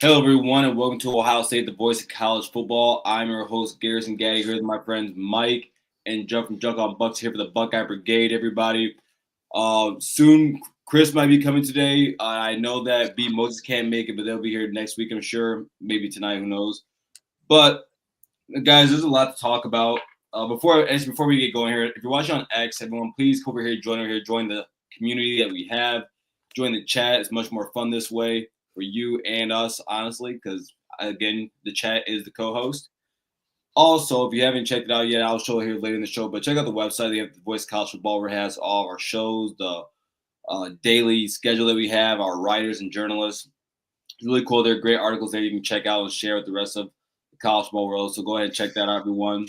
Hello, everyone, and welcome to Ohio State, the voice of college football. I'm your host, Garrison Gaddy, here with my friends Mike and Jeff from Junk on Bucks here for the Buckeye Brigade, everybody. Soon, Chris might be coming today. I know that B. Moses can't make it, but they'll be here next week, I'm sure. Maybe tonight, who knows. But, guys, there's a lot to talk about. Before we get going here, if you're watching on X, everyone, please come over here, join the community that we have. Join the chat. It's much more fun this way for you and us, honestly, because, again, the chat is the co-host. Also, if you haven't checked it out yet, I'll show it here later in the show, but check out the website. They have the Voice of College Football, where it has all of our shows, the daily schedule that we have, our writers and journalists. It's really cool. They're great articles that you can check out and share with the rest of the college football world, so go ahead and check that out, everyone.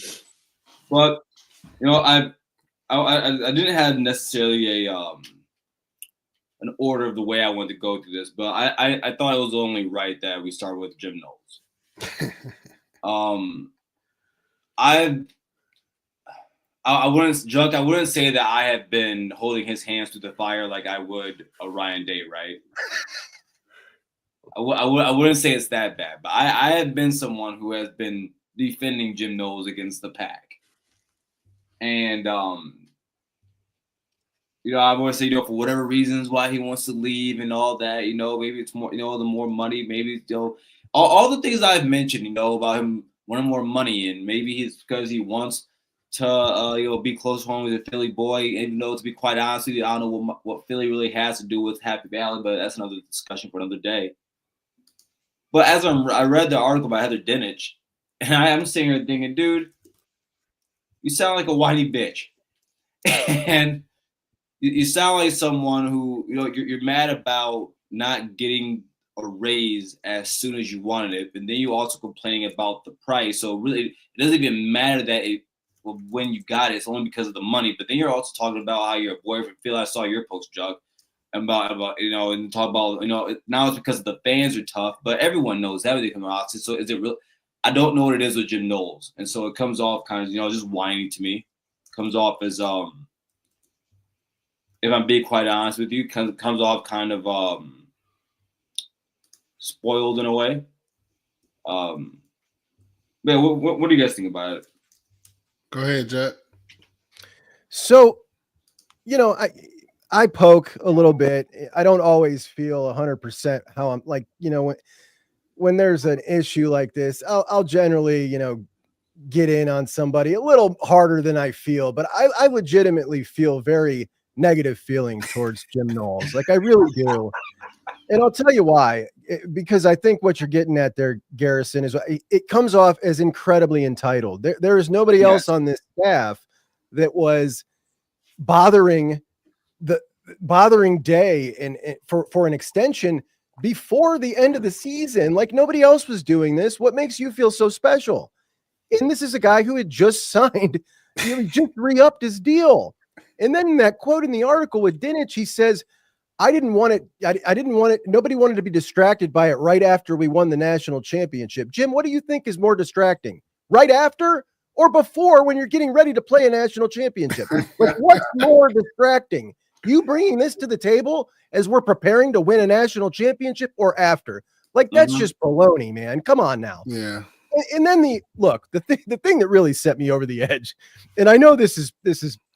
But, I didn't have necessarily an order of the way I wanted to go through this, but I thought it was only right that we start with Jim Knowles. I wouldn't say that I have been holding his hands through the fire like I would a Ryan Day, right? I wouldn't say it's that bad, but I have been someone who has been defending Jim Knowles against the pack. And I want to say, for whatever reasons why he wants to leave and all that, maybe it's more, the more money, maybe, all the things I've mentioned, about him wanting more money, and maybe it's because he wants to, be close home with a Philly boy. Even though, to be quite honest with you, I don't know what Philly really has to do with Happy Valley, but that's another discussion for another day. But as I read the article by Heather Dinich, and I'm sitting here thinking, dude, you sound like a whiny bitch. And you sound like someone who, you're mad about not getting a raise as soon as you wanted it, and then you also complaining about the price. So really, it doesn't even matter that when you got it, it's only because of the money. But then you're also talking about how your boyfriend Phil. I saw your post, Jug, about and talk about now it's because the fans are tough, but everyone knows that they come out. So is it real? I don't know what it is with Jim Knowles, and so it comes off kind of just whiny to me. It comes off as if I'm being quite honest with you, comes off kind of spoiled in a way. Man, what do you guys think about it? Go ahead, Jack. So, I poke a little bit. I don't always feel 100% how I'm like, when there's an issue like this, I'll generally, get in on somebody a little harder than I feel, but I legitimately feel very negative feelings towards Jim Knowles. Like I really do. And I'll tell you why, because I think what you're getting at there, Garrison, is it comes off as incredibly entitled. There is nobody else on this staff that was bothering Day and for an extension before the end of the season. Like nobody else was doing this. What makes you feel so special? And this is a guy who had just signed, he just re-upped his deal. And then in that quote in the article with Dinich, he says, I didn't want it. Nobody wanted to be distracted by it right after we won the national championship. Jim, what do you think is more distracting? Right after or before when you're getting ready to play a national championship? Like, what's more distracting? You bringing this to the table as we're preparing to win a national championship, or after? Like, that's just baloney, man. Come on now. Yeah. And then the thing that really set me over the edge, and I know this is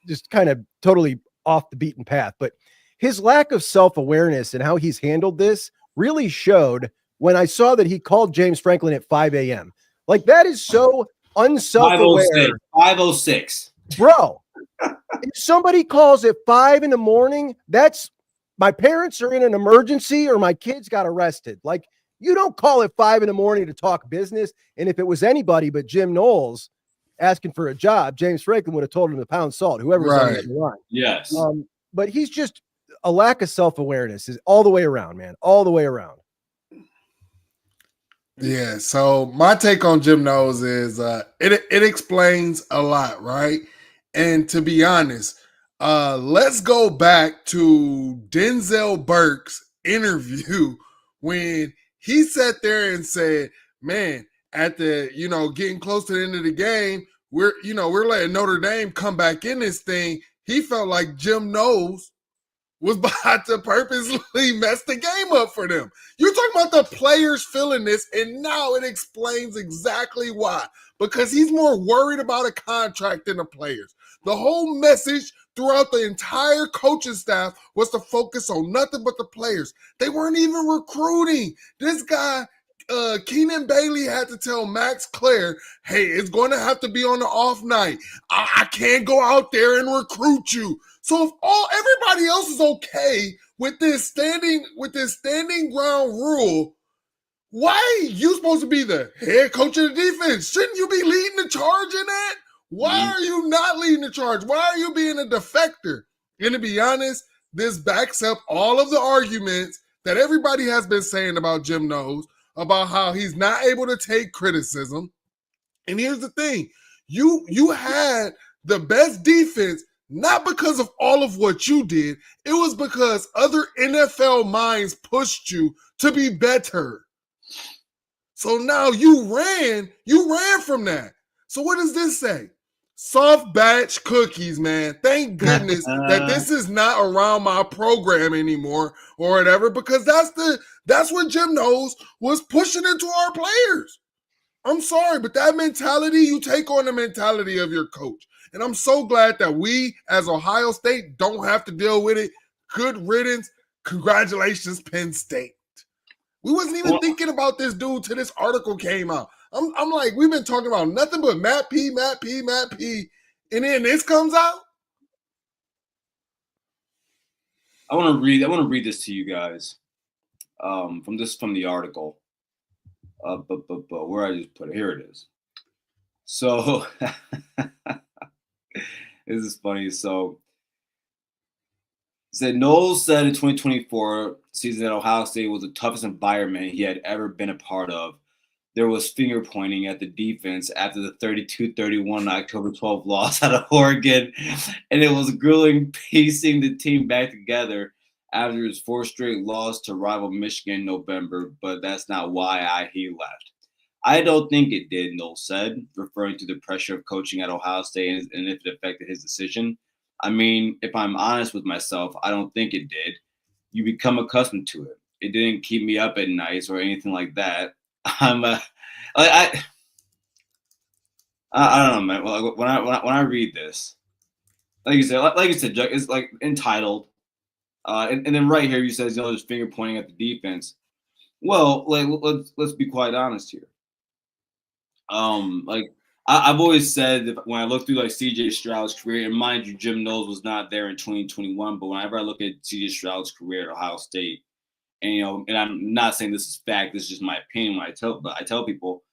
just kind of totally off the beaten path, but his lack of self-awareness and how he's handled this really showed when I saw that he called James Franklin at 5 a.m. Like, that is so unself-aware. 5:06. Bro, if somebody calls at 5 a.m, that's my parents are in an emergency or my kids got arrested. Like, you don't call at 5 a.m. to talk business. And if it was anybody but Jim Knowles asking for a job, James Franklin would have told him to pound salt, whoever's on the line. Yes. But he's just a lack of self-awareness is all the way around, man. All the way around. Yeah. So my take on Jim Knowles is it explains a lot, right? And to be honest, let's go back to Denzel Burke's interview when he sat there and said, man, at the, getting close to the end of the game, we're letting Notre Dame come back in this thing. He felt like Jim Knowles was about to purposely mess the game up for them. You're talking about the players feeling this, and now it explains exactly why. Because he's more worried about a contract than the players. The whole message throughout the entire coaching staff was to focus on nothing but the players. They weren't even recruiting. This guy, Keenan Bailey, had to tell Max Clare, hey, it's going to have to be on the off night. I can't go out there and recruit you. So if everybody else is okay with this standing ground rule, why are you supposed to be the head coach of the defense? Shouldn't you be leading the charge in that? Why are you not leading the charge? Why are you being a defector? And to be honest, this backs up all of the arguments that everybody has been saying about Jim Knowles, about how he's not able to take criticism. And here's the thing. You had the best defense not because of all of what you did. It was because other NFL minds pushed you to be better. So now you ran from that. So what does this say? Soft batch cookies, man. Thank goodness that this is not around my program anymore or whatever, because that's what Jim Knowles was pushing into our players. I'm sorry, but that mentality, you take on the mentality of your coach. And I'm so glad that we, as Ohio State, don't have to deal with it. Good riddance. Congratulations, Penn State. We wasn't even thinking about this dude till this article came out. I'm like, we've been talking about nothing but Matt P. And then this comes out. I want to read this to you guys from the article. But where I just put it, here it is. So this is funny. So said Knowles said in 2024 season that Ohio State was the toughest environment he had ever been a part of. There was finger pointing at the defense after the 32-31 October 12th loss out of Oregon, and it was grueling piecing the team back together after his fourth straight loss to rival Michigan in November, but that's not why he left. I don't think it did, Knowles said, referring to the pressure of coaching at Ohio State and if it affected his decision. I mean, if I'm honest with myself, I don't think it did. You become accustomed to it. It didn't keep me up at nights or anything like that. I don't know, man. Well, when I read this, like you said, it's like entitled. And then right here, you says, there's finger pointing at the defense. Well, like let's be quite honest here. I've always said that when I look through like C.J. Stroud's career, and mind you, Jim Knowles was not there in 2021, but whenever I look at C.J. Stroud's career at Ohio State, and and I'm not saying this is fact, this is just my opinion. I tell people,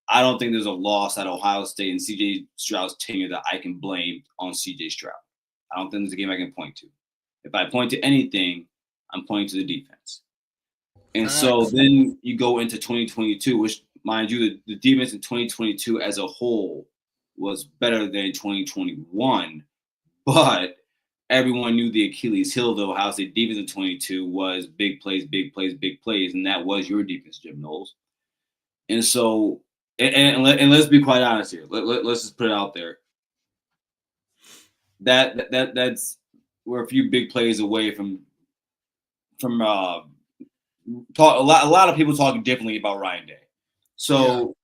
I don't think there's a loss at Ohio State and C.J. Stroud's tenure that I can blame on C.J. Stroud. I don't think there's a game I can point to. If I point to anything, I'm pointing to the defense. And so then you go into 2022, which, mind you, the defense in 2022 as a whole was better than 2021. But everyone knew the Achilles heel, though, Ohio State defense in 22 was big plays. And that was your defense, Jim Knowles. And so, and let's be quite honest here. Let's just put it out there. That's we're a few big plays away from a lot of people talking differently about Ryan Day. So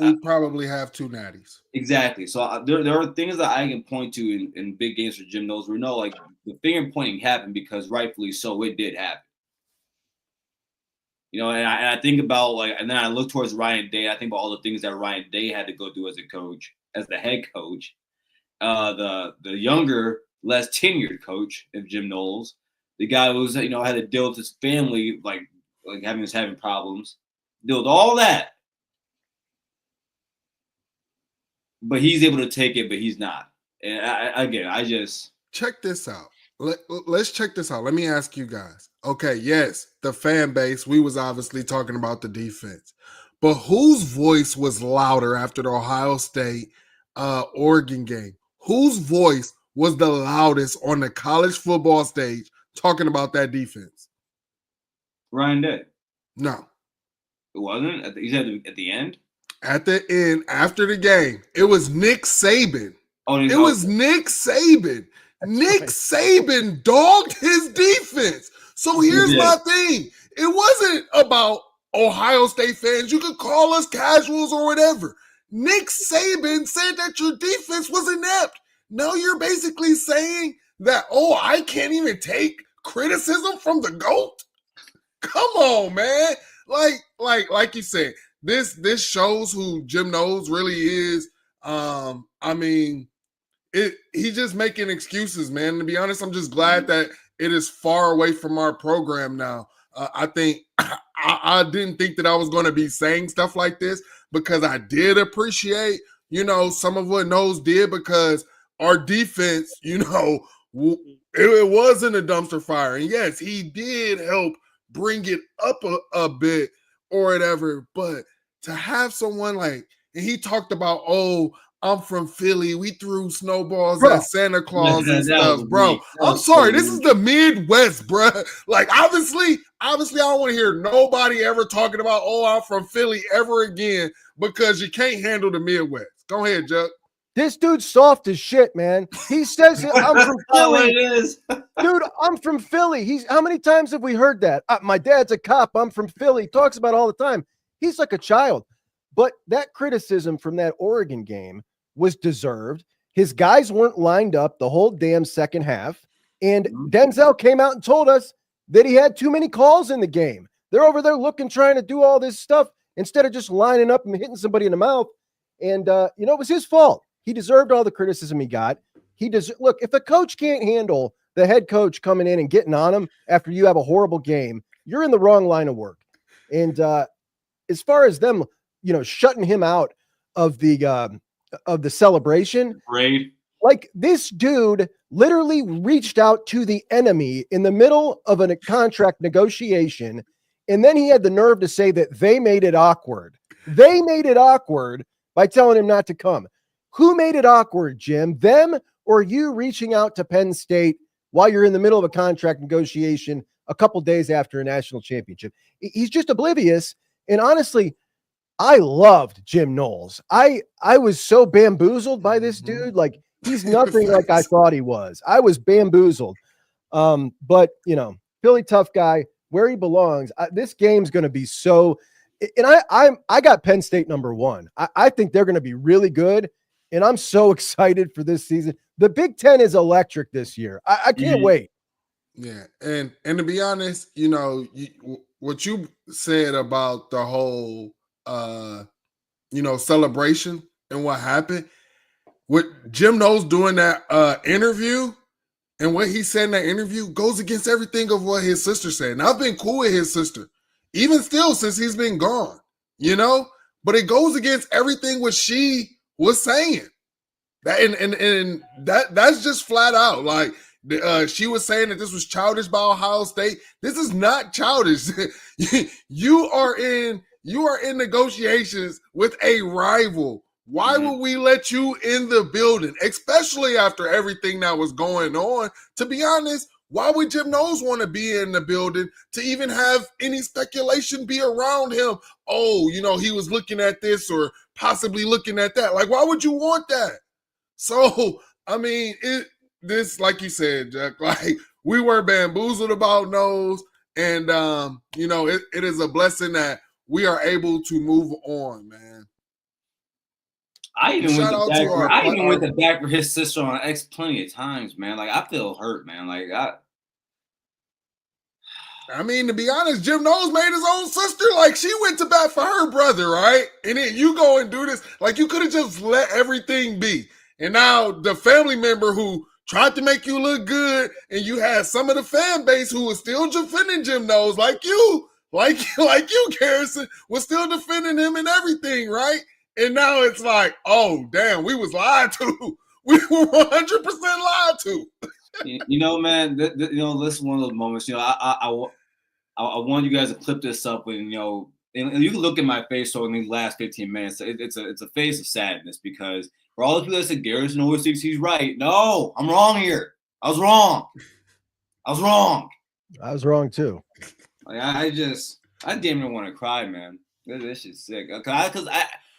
we probably have two natties. Exactly. So there are things that I can point to in big games for Jim Knowles. We know like the finger pointing happened because rightfully so it did happen. You know, and I think about and then I look towards Ryan Day. I think about all the things that Ryan Day had to go through as a coach, as the head coach. The younger, less tenured coach of Jim Knowles, the guy who was had to deal with his family, like having problems, deal with all that. But he's able to take it, but he's not. And I just check this out. Let's check this out. Let me ask you guys. Okay, yes, the fan base. We was obviously talking about the defense, but whose voice was louder after the Ohio State Oregon game? Whose voice was the loudest on the college football stage talking about that defense? Ryan Day. No, it wasn't. You said at the end. At the end, after the game, it was Nick Saban. It was Nick Saban. Nick Saban dogged his defense. So here's my thing. It wasn't about Ohio State fans. You could call us casuals or whatever. Nick Saban said that your defense was inept. Now you're basically saying that, I can't even take criticism from the GOAT? Come on, man. Like you said, this shows who Jim Knowles really is. He's just making excuses, man. To be honest, I'm just glad that it is far away from our program now. I think I didn't think that I was going to be saying stuff like this because I did appreciate, some of what Knowles did because our defense, it wasn't a dumpster fire. And yes, he did help bring it up a bit or whatever. But to have someone and he talked about, I'm from Philly. We threw snowballs at Santa Claus and stuff, bro. I'm sorry. This is the Midwest, bro. Obviously, I don't want to hear nobody ever talking about, I'm from Philly ever again because you can't handle the Midwest. Go ahead, Chuck. This dude's soft as shit, man. He says, I'm from Philly. It is. Dude, I'm from Philly. How many times have we heard that? My dad's a cop. I'm from Philly. He talks about it all the time. He's like a child. But that criticism from that Oregon game was deserved. His guys weren't lined up the whole damn second half. And Denzel came out and told us that he had too many calls in the game. They're over there trying to do all this stuff instead of just lining up and hitting somebody in the mouth. And, it was his fault. He deserved all the criticism he got. Look, if a coach can't handle the head coach coming in and getting on him after you have a horrible game, you're in the wrong line of work. And as far as them, shutting him out of the celebration, Brigade. Like this dude literally reached out to the enemy in the middle of a contract negotiation. And then he had the nerve to say that they made it awkward. They made it awkward by telling him not to come. Who made it awkward, Jim? Them or you reaching out to Penn State while you're in the middle of a contract negotiation a couple days after a national championship? He's just oblivious. And honestly, I loved Jim Knowles. I was so bamboozled by this dude. Like, he's nothing like I thought he was. I was bamboozled. But, Philly tough guy, where he belongs. This game's going to be so – and I got Penn State number one. I think they're going to be really good, and I'm so excited for this season. The Big Ten is electric this year. I can't wait. Yeah, and to be honest, what you said about the whole celebration and what happened, what Jim Knowles doing that interview and what he said in that interview goes against everything of what his sister said. And I've been cool with his sister, even still since he's been gone, but it goes against everything what she was saying. That's just flat out. Like, she was saying that this was childish by Ohio State. This is not childish. You are in negotiations with a rival. Why would we let you in the building, especially after everything that was going on? To be honest, why would Jim Knowles want to be in the building to even have any speculation be around him? Oh, he was looking at this or possibly looking at that. Like, why would you want that? So, I mean, this, like you said, Jack, like, we were bamboozled about Knowles, and it is a blessing that we are able to move on, man. I even went to back for his sister on X plenty of times, man. Like, I feel hurt, man. Like, I mean, to be honest, Jim Knowles made his own sister. Like, she went to bat for her brother, right? And then you go and do this. Like, you could have just let everything be. And now the family member who tried to make you look good, and you had some of the fan base who was still defending Jim Knowles, like you, Garrison, was still defending him and everything, right? And now it's like, oh, damn, we was lied to. We were 100% lied to. Man, this is one of those moments. I want you guys to clip this up when, and you can look at my face over these last 15 minutes. It's a face of sadness because for all the people that said Garrison always thinks he's right. No, I'm wrong here. I was wrong. I was wrong too. Like, I damn near want to cry, man. This shit's sick. Because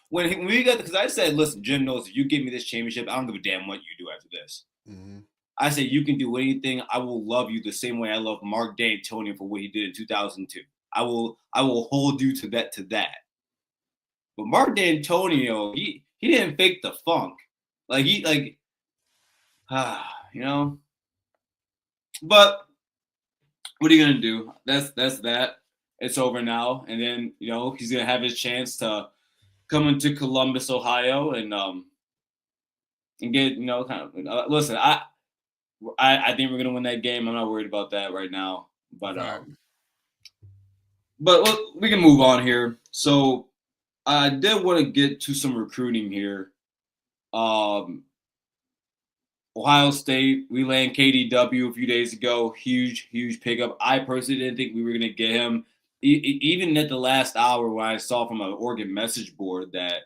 I said, listen, Jim Knowles, if you give me this championship, I don't give a damn what you do after this. Mm-hmm. I say you can do anything. I will love you the same way I love Mark D'Antonio for what he did in 2002. I will hold you to that. But Mark D'Antonio, he didn't fake the funk. You know. But what are you gonna do? That's that. It's over now, and then he's gonna have his chance to come into Columbus, Ohio, and get listen. I think we're gonna win that game. I'm not worried about that right now, but we can move on here. So I did want to get to some recruiting here. Ohio State, we landed KDW a few days ago. Huge pickup. I personally didn't think we were going to get him. Even at the last hour when I saw from an Oregon message board that,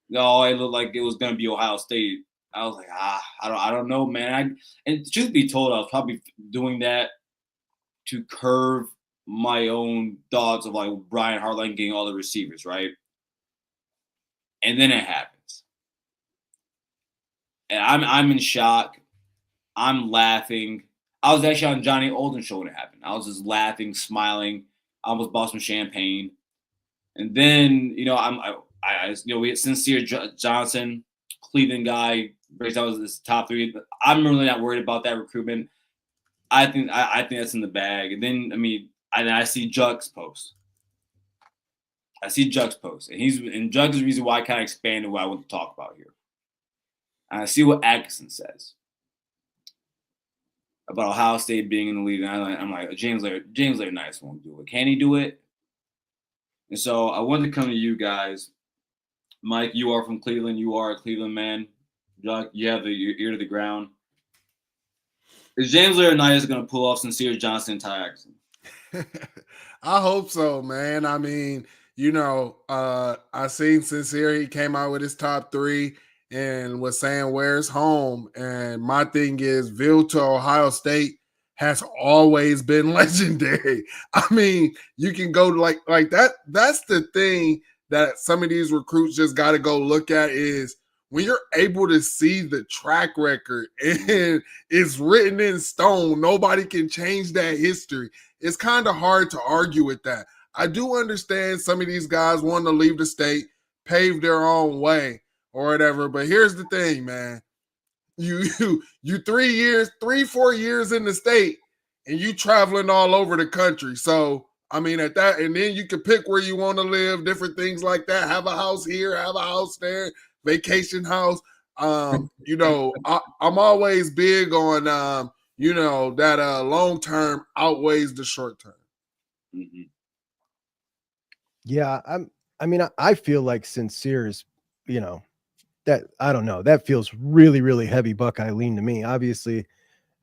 it looked like it was going to be Ohio State. I was like, I don't know, man. And truth be told, I was probably doing that to curve my own thoughts of like Brian Hartline getting all the receivers, right? And then it happens. And I'm in shock. I'm laughing. I was actually on Johnny Olden's show when it happened. I was just laughing, smiling. I almost bought some champagne. And then, we had Sincere Johnson, Cleveland guy, breaks out his top 3. I'm really not worried about that recruitment. I think that's in the bag. And then, I see Jugg's post. And Jugg's the reason why I kind of expanded what I want to talk about here. And I see what Atkinson says about Ohio State being in the league. And I'm like, James Laird Nice won't do it. Can he do it? And so I wanted to come to you guys. Mike, you are from Cleveland. You are a Cleveland man. Jock, you have your ear to the ground. Is James Laird Nice going to pull off Sincere Johnson and Ty Atkinson? I hope so, man. I seen Sincere. He came out with his top 3 and was saying, where's home? And my thing is, Ville to Ohio State has always been legendary. You can go like that. That's the thing that some of these recruits just got to go look at, is when you're able to see the track record and it's written in stone, nobody can change that history. It's kind of hard to argue with that. I do understand some of these guys want to leave the state, pave their own way or whatever. But here's the thing, man. You 4 years in the state and you traveling all over the country. So, at that, and then you can pick where you want to live, different things like that. Have a house here, have a house there, vacation house. I'm always big on, that long-term outweighs the short-term. Mm-hmm. Yeah. I feel like Sincere's, that, I don't know, that feels really, really heavy Buckeye lean to me. Obviously,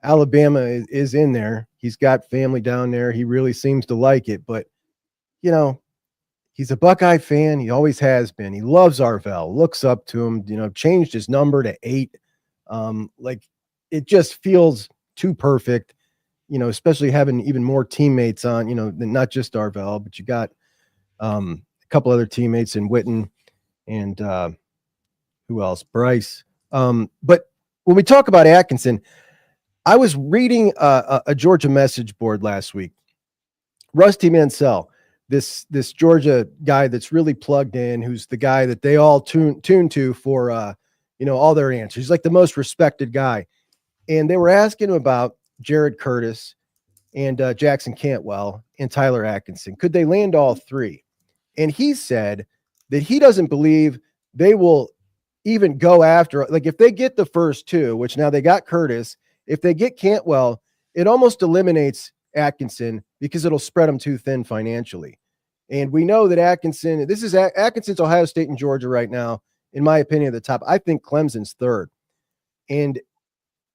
Alabama is in there. He's got family down there. He really seems to like it, but he's a Buckeye fan. He always has been. He loves Arvell, looks up to him, changed his number to 8. It just feels too perfect, especially having even more teammates on, than not just Arvell, but you got a couple other teammates in Witten and who else? Bryce. But when we talk about Atkinson, I was reading a Georgia message board last week. Rusty Mansell, this Georgia guy that's really plugged in, who's the guy that they all tune to for all their answers. He's like the most respected guy. And they were asking him about Jared Curtis and Jackson Cantwell and Tyler Atkinson. Could they land all 3? And he said that he doesn't believe they will even go after, like, if they get the first 2, which now they got Curtis, if they get Cantwell, it almost eliminates Atkinson because it'll spread them too thin financially. And we know that Atkinson's Ohio State and Georgia right now, in my opinion, at the top. I think Clemson's 3rd. And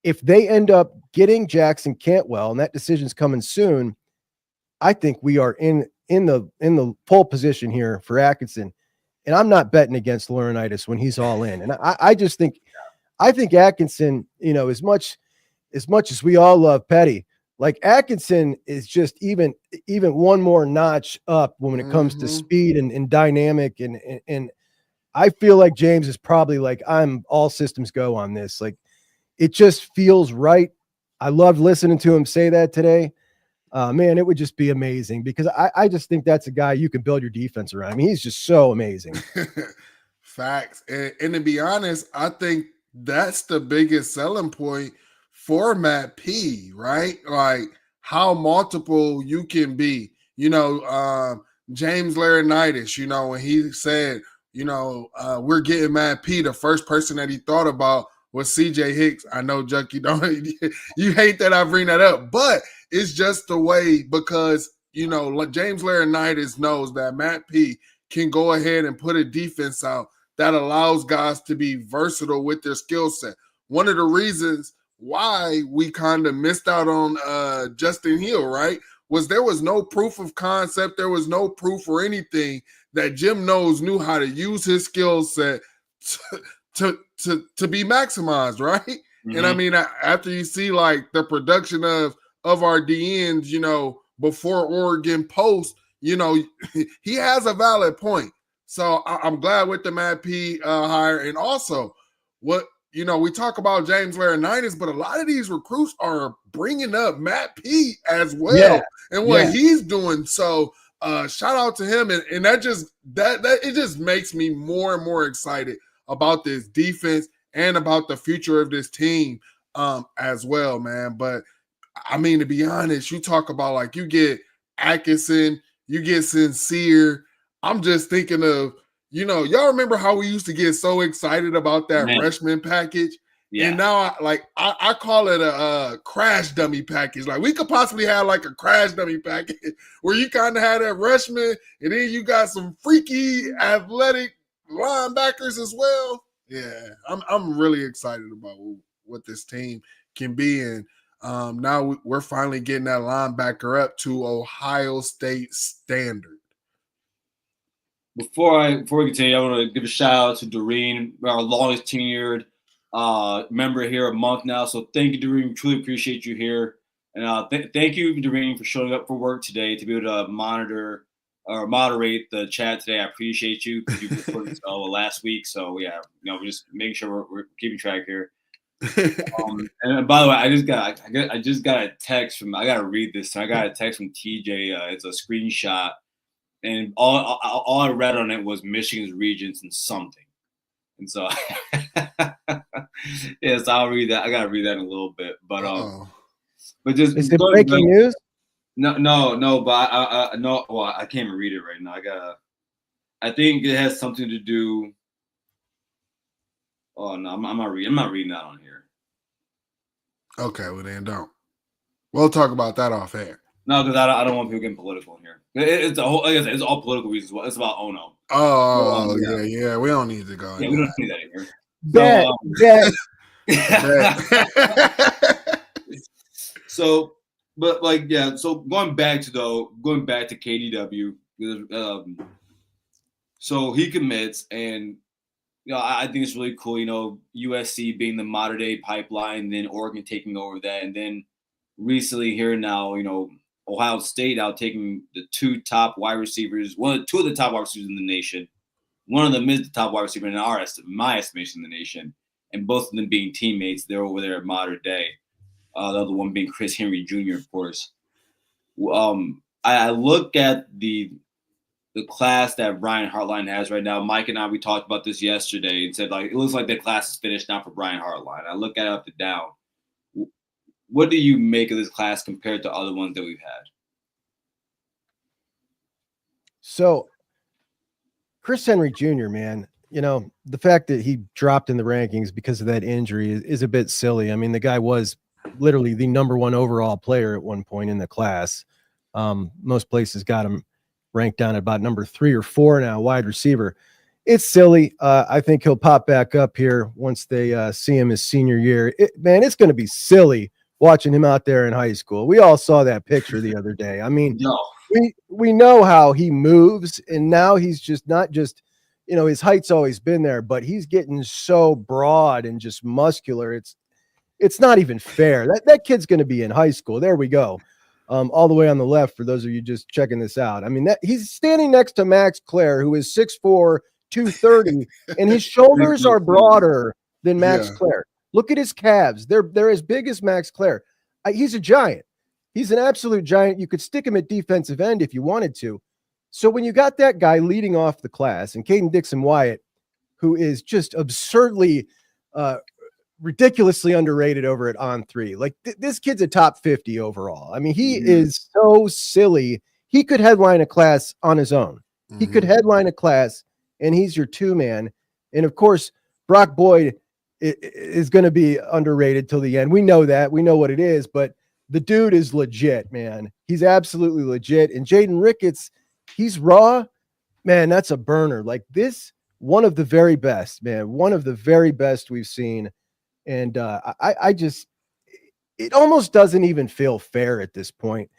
if they end up getting Jackson Cantwell, and that decision's coming soon, I think we are in the pole position here for Atkinson. And I'm not betting against Laurinaitis when he's all in. And I think Atkinson, as much as we all love Petty, like Atkinson is just even one more notch up when it comes to speed and dynamic. And I feel like James is probably like, I'm all systems go on this. Like, it just feels right. I loved listening to him say that today. Man, it would just be amazing because I just think that's a guy you can build your defense around. I mean, he's just so amazing. Facts. And to be honest, I think that's the biggest selling point for Matt P, right? Like how multiple you can be. James Laurinaitis, when he said, we're getting Matt P, the first person that he thought about was CJ Hicks. I know, Junkie, you hate that I bring that up, but it's just the way because, James Laurinaitis knows that Matt P can go ahead and put a defense out that allows guys to be versatile with their skill set. One of the reasons why we kind of missed out on Justin Hill, right, was there was no proof of concept. There was no proof or anything that Jim Knowles knew how to use his skill set to be maximized, right? Mm-hmm. And I mean, after you see like the production of our DNs, before Oregon Post, he has a valid point. So I'm glad with the Matt P hire. And also we talk about James Laurinaitis, but a lot of these recruits are bringing up Matt P as well and what he's doing. So shout out to him. And that it just makes me more and more excited about this defense and about the future of this team as well, man. But I mean, to be honest, you talk about like you get Atkinson, you get Sincere. I'm just thinking of, y'all remember how we used to get so excited about that freshman package? Yeah. And now I call it a crash dummy package. Like we could possibly have like a crash dummy package where you kind of had that freshman and then you got some freaky athletic linebackers as well. Yeah, I'm really excited about what this team can be. And now we're finally getting that linebacker up to Ohio State standard. Before we continue, I want to give a shout out to Doreen, our longest tenured member here, a month now. So thank you, Doreen. We truly appreciate you here. And thank you, Doreen, for showing up for work today to be able to monitor or moderate the chat today. I appreciate you because you recorded last week. So yeah, we're just making sure we're keeping track here. And by the way, I just got a text from. I gotta read this. I got a text from TJ. It's a screenshot, and all I read on it was Michigan's Regents and something. And so, yes, I'll read that. I gotta read that in a little bit, but but just is it breaking news? No, but no. Well, I can't even read it right now. I think it has something to do. Oh no, I'm not reading that on here. Okay, well then don't. We'll talk about that off air. No, because I don't want people getting political in here. It's a whole. Like I said, it's all political reasons. It's about Ono. Oh yeah. We don't need to go. Yeah, we don't need that in here. So, but like so going back to KDW, so he commits and. I think it's really cool, USC being the modern day pipeline, then Oregon taking over that. And then recently here now, Ohio State now taking the two top wide receivers, two of the top wide receivers in the nation. One of them is the top wide receiver in my estimation in the nation. And both of them being teammates, they're over there at modern day. The other one being Chris Henry Jr., of course. I look at the class that Brian Hartline has right now. Mike and I, we talked about this yesterday and said, it looks like the class is finished now for Brian Hartline. I look at it up and down. What do you make of this class compared to other ones that we've had? So, Chris Henry Jr., man, the fact that he dropped in the rankings because of that injury is a bit silly. I mean, the guy was literally the number one overall player at one point in the class. Most places got him ranked down at about number 3 or 4 now, wide receiver. It's silly. I think he'll pop back up here once they see him his senior year. It's going to be silly watching him out there in high school. We all saw that picture the other day. I mean, we know how he moves, and now he's just not just, his height's always been there, but he's getting so broad and just muscular. It's not even fair. That kid's going to be in high school. There we go. All the way on the left, for those of you just checking this out. I mean, he's standing next to Max Clare, who is 6'4", 230, and his shoulders are broader than Max Clare. Look at his calves. They're as big as Max Clare. He's a giant. He's an absolute giant. You could stick him at defensive end if you wanted to. So when you got that guy leading off the class and Caden Dixon-Wyatt, who is just absurdly, ridiculously underrated over at On3. Like this kid's a top 50 overall. I mean, he is so silly. He could headline a class on his own. He could headline a class, and he's your two-man. And of course, Brock Boyd is going to be underrated till the end. We know that. We know what it is, but the dude is legit, man. He's absolutely legit. And Jaden Ricketts, he's raw. Man, that's a burner. Like this, one of the very best, man. One of the very best we've seen. And I just, it almost doesn't even feel fair at this point.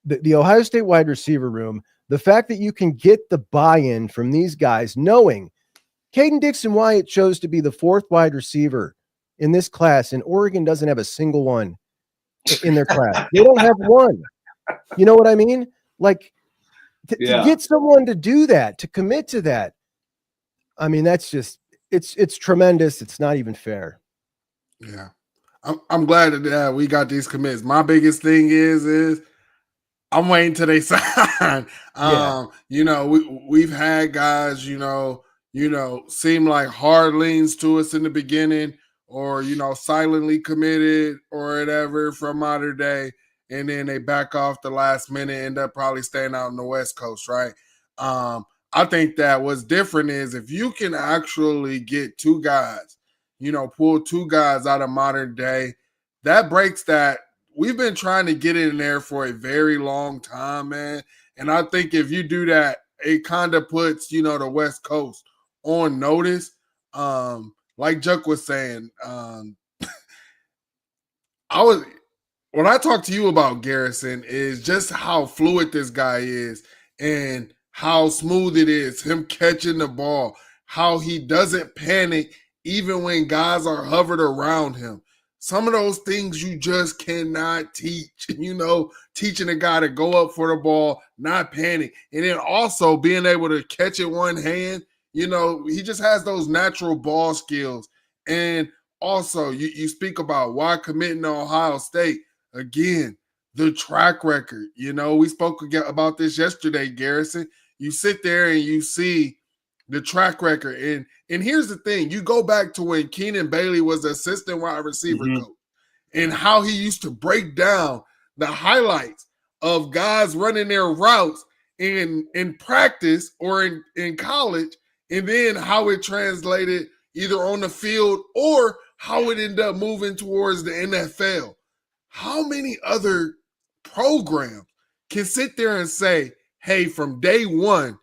The Ohio State wide receiver room, the fact that you can get the buy-in from these guys, knowing Caden Dixon-Wyatt chose to be the fourth wide receiver in this class, and Oregon doesn't have a single one in their class. They don't have one. You know what I mean? Like to get someone to do that, to commit to that. I mean, that's just, it's tremendous. It's not even fair. Yeah. I'm glad that we got these commits. My biggest thing is I'm waiting till they sign. You know, we've had guys, you know, seem like hard leans to us in the beginning, or, you know, silently committed or whatever from modern day. And then they back off the last minute, end up probably staying out on the West Coast, right? I think that what's different is if you can actually get two guys, you know, pull two guys out of modern day, that breaks that. We've been trying to get in there for a very long time, man. And I think if you do that, it kind of puts, you know, the West Coast on notice. Like Chuck was saying, when I talk to you about Garrison is just how fluid this guy is and how smooth it is, him catching the ball, how he doesn't panic even when guys are hovered around him. Some of those things you just cannot teach, you know, teaching a guy to go up for the ball, not panic. And then also being able to catch it one hand, you know, he just has those natural ball skills. And also you speak about why committing to Ohio State. Again, the track record, you know, we spoke about this yesterday, Garrison. You sit there and you see the track record. And here's the thing. You go back to when Keenan Bailey was the assistant wide receiver coach and how he used to break down the highlights of guys running their routes in practice or in college, and then how it translated either on the field or how it ended up moving towards the NFL. How many other programs can sit there and say, hey, from day one,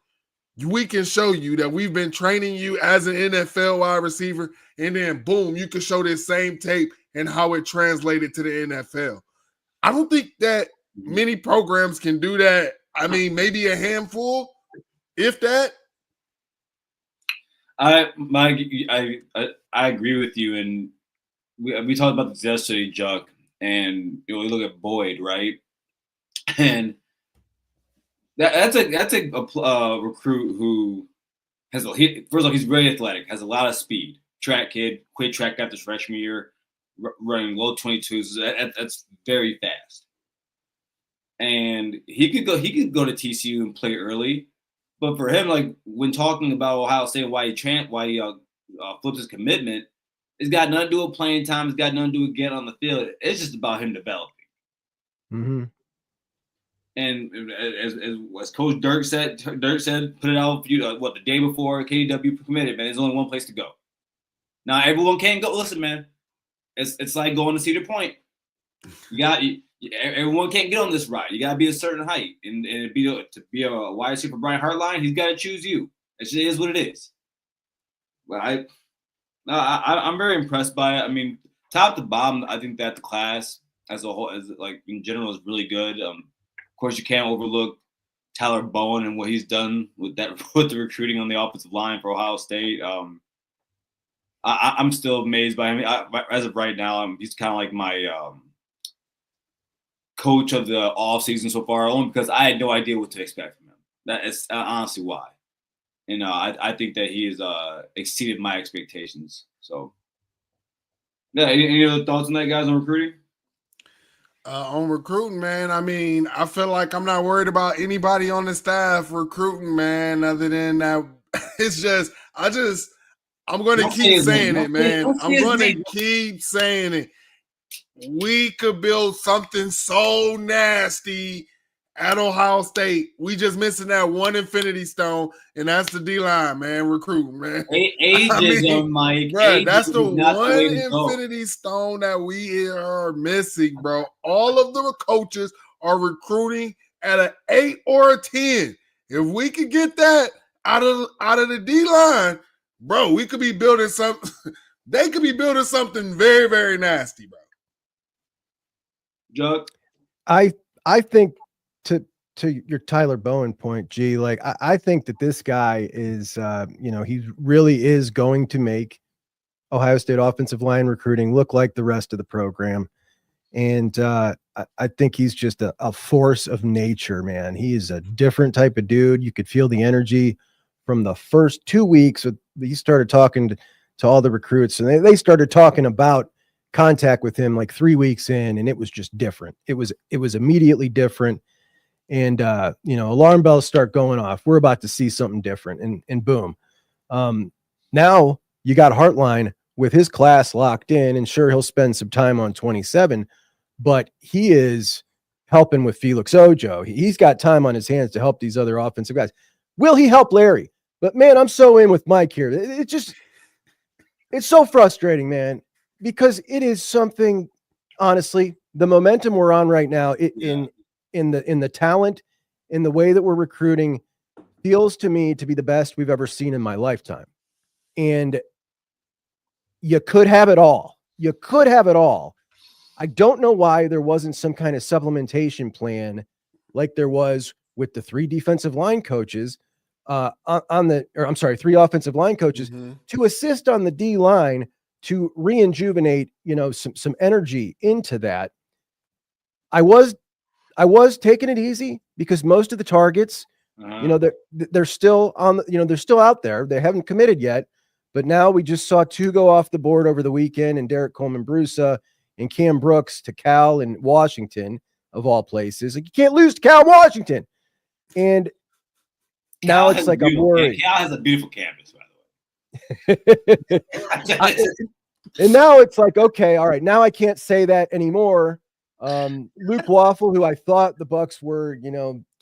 we can show you that we've been training you as an NFL wide receiver, and then boom, you can show this same tape and how it translated to the NFL. I don't think that many programs can do that. I mean, maybe a handful, if that. I agree with you, and we talked about this yesterday, Chuck, and you know, we look at Boyd, right, and that's a recruit who has first of all, he's very athletic, has a lot of speed, track kid, quit track after his freshman year, running low 22s. That's very fast, and he could go to TCU and play early. But for him, like when talking about Ohio State, why he flips his commitment, it's got nothing to do with playing time. It's got nothing to do with getting on the field. It's just about him developing. Mm-hmm. And as Coach Dirk said, put it out for you. The day before KW committed, man. There's only one place to go. Now everyone can't go. Listen, man. It's like going to Cedar Point. Everyone can't get on this ride. You gotta be a certain height, and to be a wide receiver for Brian Hartline, he's got to choose you. It just is what it is. But I'm very impressed by it. I mean, top to bottom, I think that the class as a whole, as like in general, is really good. Of course, you can't overlook Tyler Bowen and what he's done with the recruiting on the offensive line for Ohio State. I'm still amazed by him. As of right now, he's kind of like my coach of the off season so far, only because I had no idea what to expect from him. That is honestly why. And I think that he has exceeded my expectations. So, yeah. Any other thoughts on that, guys, on recruiting? On recruiting, man, I mean, I feel like I'm not worried about anybody on the staff recruiting, man, other than that. It's just, I'm going to Don't say keep his name. saying it, Don't say- man. don't say I'm his going to name. keep saying it. We could build something so nasty at Ohio State. We just missing that one infinity stone, and that's the D-line, man, recruiting, man. I Ageism, Mike. bro, that's the Ageism is not the way one to go. infinity stone that we are missing, bro. All of the coaches are recruiting at an 8 or a 10. If we could get that out of the D-line, bro, we could be building something. They could be building something very, very nasty, bro. Juck. I think to your Tyler Bowen point, G, like I think that this guy is he really is going to make Ohio State offensive line recruiting look like the rest of the program. And I think he's just a force of nature, man. He's a different type of dude. You could feel the energy from the first 2 weeks. He started talking to all the recruits, and they started talking about contact with him like 3 weeks in, and it was just different. It was immediately different. And alarm bells start going off. We're about to see something different, and boom. Now you got Hartline with his class locked in, and sure, he'll spend some time on 27, but he is helping with Felix Ojo. He's got time on his hands to help these other offensive guys. Will he help Larry? But man, I'm so in with Mike here. It's so frustrating, man, because it is something, honestly, the momentum we're on right now in the talent, in the way that we're recruiting, feels to me to be the best we've ever seen in my lifetime. And you could have it all. You could have it all. I don't know why there wasn't some kind of supplementation plan like there was with the 3 defensive line coaches three offensive line coaches to assist on the D line to re-rejuvenate, some energy into that. I was taking it easy because most of the targets, they're still on they're still out there. They haven't committed yet, but now we just saw 2 go off the board over the weekend, and Derek Coleman-Brusa and Cam Brooks to Cal and Washington, of all places. Like, you can't lose to Cal and Washington. And now it's like I'm worried. Cal has a beautiful campus, by the way. And now it's like, okay, all right, now I can't say that anymore. Luke Waffle, who I thought the Bucks were,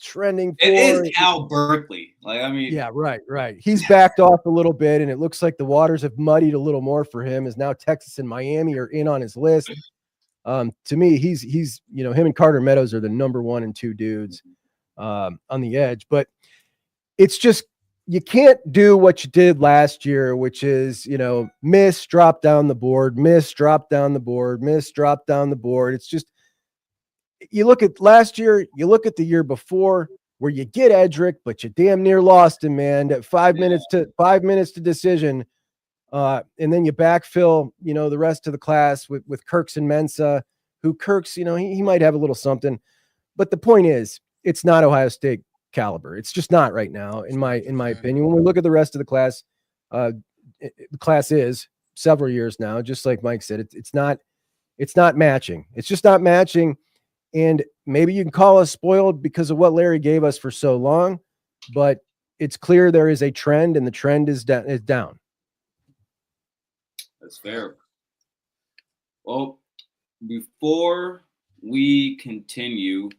trending for. It is Cal Berkeley. Yeah, right. He's backed off a little bit, and it looks like the waters have muddied a little more for him, as now Texas and Miami are in on his list. To me, he's him and Carter Meadows are the number 1 and 2 dudes on the edge. But it's just, you can't do what you did last year, which is, miss, drop down the board, miss, drop down the board, miss, drop down the board. It's just, you look at last year, you look at the year before, where you get Edric, but you damn near lost him, man, at 5 minutes to decision. And then you backfill, the rest of the class with Kirks and Mensah, who Kirks, he might have a little something, but the point is, it's not Ohio State caliber. It's just not right now, in my opinion. When we look at the rest of the class, the class is several years now, just like Mike said, it's not matching. It's just not matching. And maybe you can call us spoiled because of what Larry gave us for so long, but it's clear there is a trend, and the trend is down. That's fair. Well, before we continue,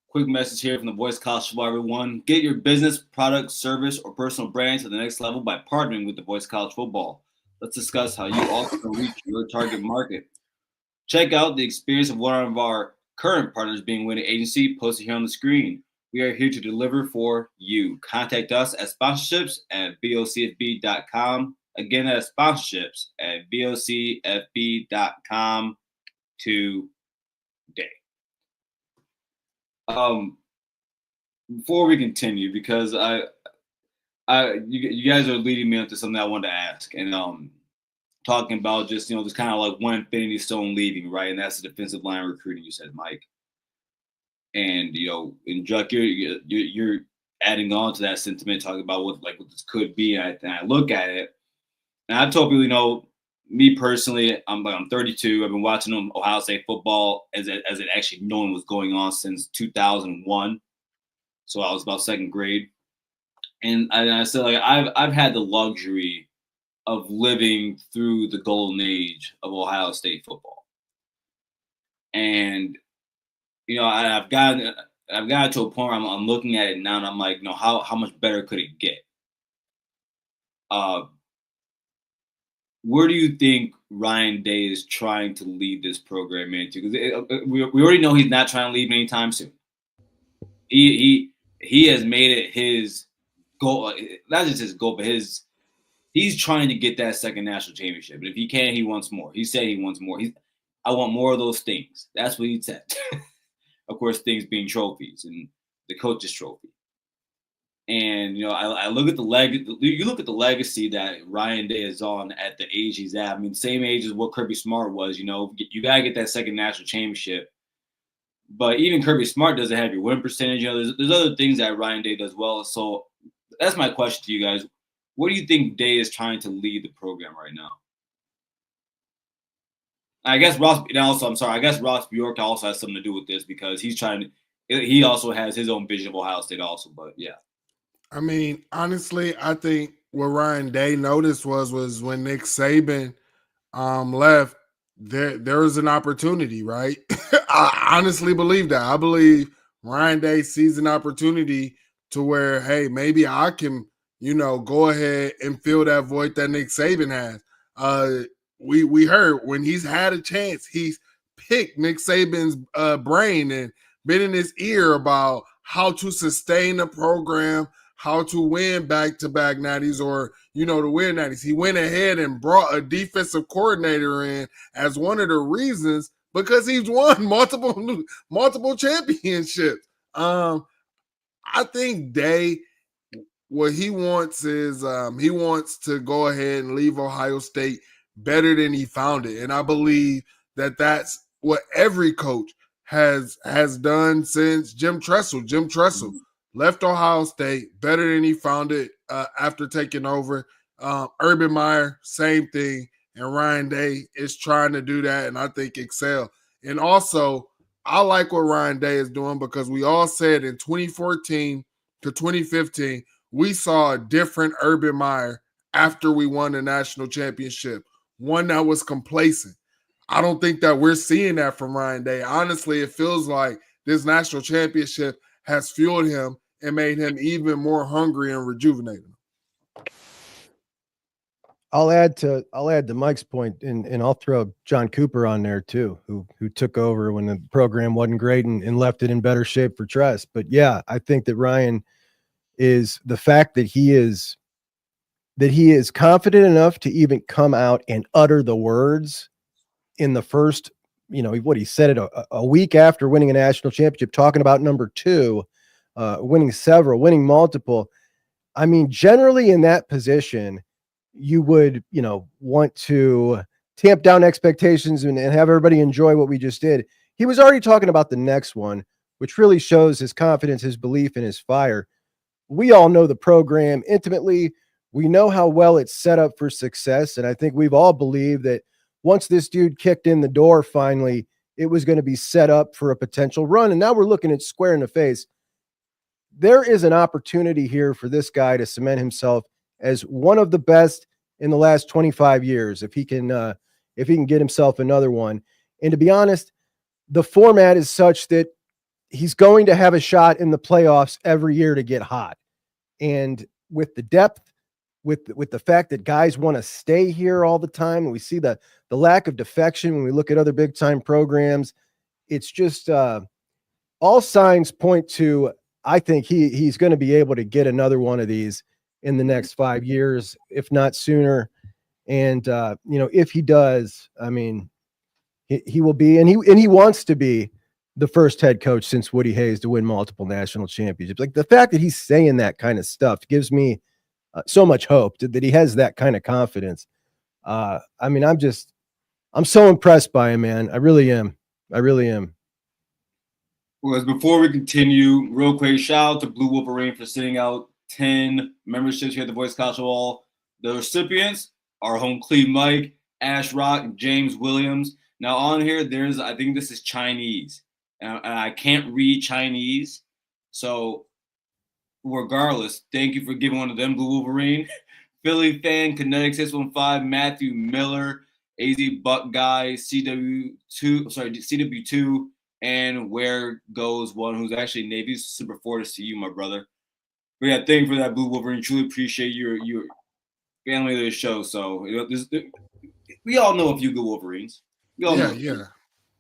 quick message here from the Voice of College Football, everyone. Get your business, product, service, or personal brand to the next level by partnering with the Voice of College Football. Let's discuss how you also can reach your target market. Check out the experience of one of our current partners being Winning Agency, posted here on the screen. We are here to deliver for you. Contact us at sponsorships@bocfb.com. Again, that's sponsorships@bocfb.com today. Before we continue, because you guys are leading me into something I wanted to ask, and talking about just just kind of like one infinity stone leaving, right? And that's the defensive line recruiting. You said, Mike, and in Juck, you're adding on to that sentiment, talking about what this could be. And I look at it, and I told people, me personally, I'm 32. I've been watching Ohio State football as it actually known was going on since 2001. So I was about second grade, and I said like I've had the luxury of living through the golden age of Ohio State football, and I've gotten to a point where I'm looking at it now, and I'm like, how much better could it get? Where do you think Ryan Day is trying to lead this program into? Because we already know he's not trying to leave anytime soon. He has made it his goal, not just his goal, but he's trying to get that second national championship. But if he can, he wants more. He said he wants more. I want more of those things. That's what he said. Of course, things being trophies and the coach's trophy. And I look at the you look at the legacy that Ryan Day is on at the age he's at. I mean, same age as what Kirby Smart was. You gotta get that second national championship. But even Kirby Smart doesn't have your win percentage. There's other things that Ryan Day does well. So that's my question to you guys. What do you think Day is trying to lead the program right now? I guess I guess Ross Bjork also has something to do with this because he also has his own vision of Ohio State also. But yeah. I mean, honestly, I think what Ryan Day noticed was when Nick Saban left, there was an opportunity, right? I honestly believe that. I believe Ryan Day sees an opportunity to where, hey, maybe I can, go ahead and fill that void that Nick Saban has. We heard when he's had a chance, he's picked Nick Saban's brain and been in his ear about how to sustain a program, how to win back-to-back natties or, to win natties. He went ahead and brought a defensive coordinator in as one of the reasons because he's won multiple championships. I think Day, what he wants is he wants to go ahead and leave Ohio State better than he found it. And I believe that that's what every coach has done since Jim Tressel. Jim Tressel left Ohio State better than he found it after taking over. Urban Meyer, same thing. And Ryan Day is trying to do that, and I think excel. And also, I like what Ryan Day is doing because we all said in 2014 to 2015, we saw a different Urban Meyer after we won the national championship, one that was complacent. I don't think that we're seeing that from Ryan Day. Honestly, it feels like this national championship has fueled him and made him even more hungry and rejuvenated. I'll add to Mike's point, and I'll throw John Cooper on there too, who took over when the program wasn't great and left it in better shape for Tress. But yeah, I think that Ryan is the fact that he is confident enough to even come out and utter the words in the first, what he said it a week after winning a national championship, talking about number 2, winning multiple. I mean, generally in that position, you would, want to tamp down expectations and have everybody enjoy what we just did. He was already talking about the next one, which really shows his confidence, his belief, and his fire. We all know the program intimately. We know how well it's set up for success. And I think we've all believed that once this dude kicked in the door, finally, it was going to be set up for a potential run. And now we're looking at square in the face. There is an opportunity here for this guy to cement himself as one of the best in the last 25 years. If he can get himself another one. And to be honest, the format is such that he's going to have a shot in the playoffs every year to get hot. And with the depth, with the fact that guys want to stay here all the time, and we see the lack of defection when we look at other big time programs, it's just all signs point to, I think he's going to be able to get another one of these in the next 5 years, if not sooner. And if he does, I mean, he will be, and he wants to be the first head coach since Woody Hayes to win multiple national championships. Like, the fact that he's saying that kind of stuff gives me so much hope that he has that kind of confidence. I mean, I'm so impressed by him, man. I really am. Well, before we continue, real quick, shout out to Blue Wolverine for sending out 10 memberships here at the Voice College Hall. The recipients are Home Clean Mike, Ash Rock, James Williams. Now on here, I think this is Chinese, and I can't read Chinese, so regardless, thank you for giving one of them Blue Wolverine. Philly fan, Kinetic 615, Matthew Miller, AZ Buckeye, CW2, and where goes one who's actually Navy. Super forward to see you, my brother. But yeah, thank you for that Blue Wolverine. Truly appreciate your family of the show. So we all know a few good Wolverines. We all know.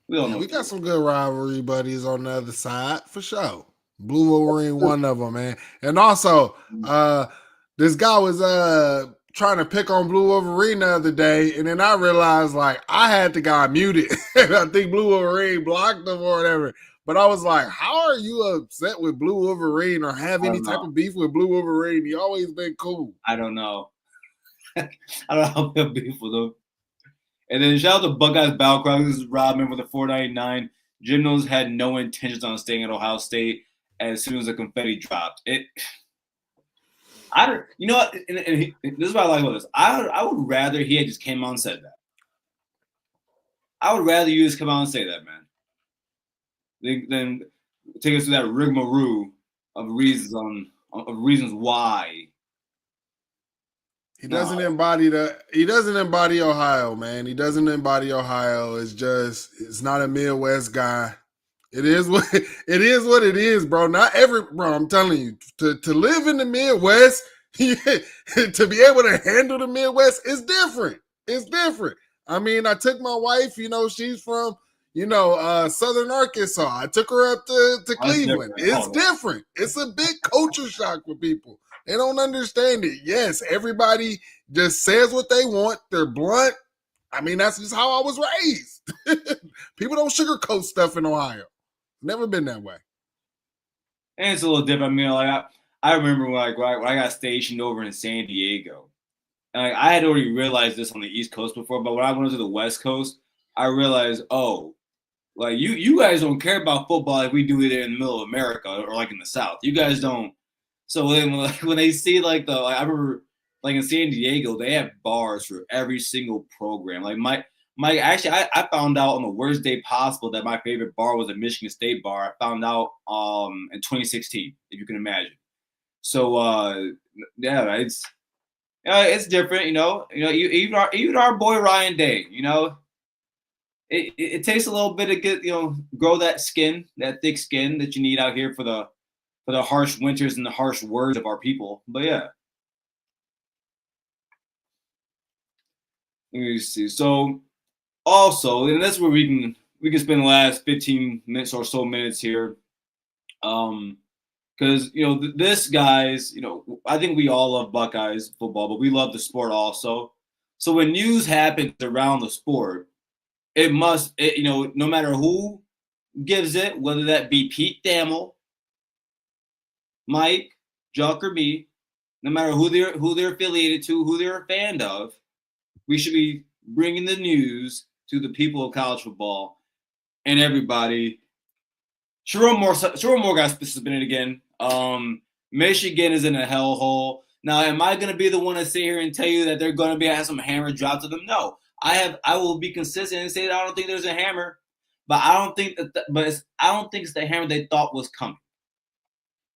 We got some good rivalry buddies on the other side for sure. Blue Wolverine, one of them, man. And also, this guy was trying to pick on Blue Wolverine the other day, and then I realized like I had the guy muted. I think Blue Wolverine blocked him or whatever. But I was like, how are you upset with Blue Wolverine or have any type of beef with Blue Wolverine? He always been cool. I don't know. I don't know how to beef with him. And then shout out to Buckeyes Battle Cry. This is Robin with the 499. Jim Knowles had no intentions on staying at Ohio State as soon as the confetti dropped. You know what? And this is what I like about this. I would rather he had just came out and said that. I would rather you just come out and say that, man. Than take us through that rigmarole of reasons why. He doesn't embody Ohio, man. He doesn't embody Ohio. It's not a Midwest guy. It is what it is, bro. Bro, I'm telling you, to live in the Midwest, to be able to handle the Midwest is different. It's different. I mean, I took my wife, she's from, Southern Arkansas. I took her up to Cleveland. It's different. It's a big culture shock for people. They don't understand it. Yes, everybody just says what they want. They're blunt. I mean, that's just how I was raised. People don't sugarcoat stuff in Ohio. Never been that way. And it's a little different. I mean, like I remember when I got stationed over in San Diego. And I had already realized this on the East Coast before, but when I went to the West Coast, I realized, like you guys don't care about football like we do it in the middle of America or like in the South. You guys don't. So when they see I remember like in San Diego, they have bars for every single program. Like Mike, actually, I found out on the worst day possible that my favorite bar was a Michigan State bar. I found out in 2016, if you can imagine. So it's different, even our boy Ryan Day, it takes a little bit to get grow that thick skin that you need out here for the harsh winters and the harsh words of our people. But yeah. Let me see. So also, and that's where we can spend the last 15 minutes or so minutes here. Because this guys, I think we all love Buckeyes football, but we love the sport also. So when news happens around the sport, no matter who gives it, whether that be Pete Thamel, Mike, Juck, or me, no matter who they're affiliated to, who they're a fan of, we should be bringing the news to the people of college football and everybody. Sharon Moore got suspended again. Michigan is in a hellhole. Now, am I going to be the one to sit here and tell you that they're going to have some hammer dropped to them? No. I will be consistent and say that I don't think there's a hammer, but I don't think it's the hammer they thought was coming.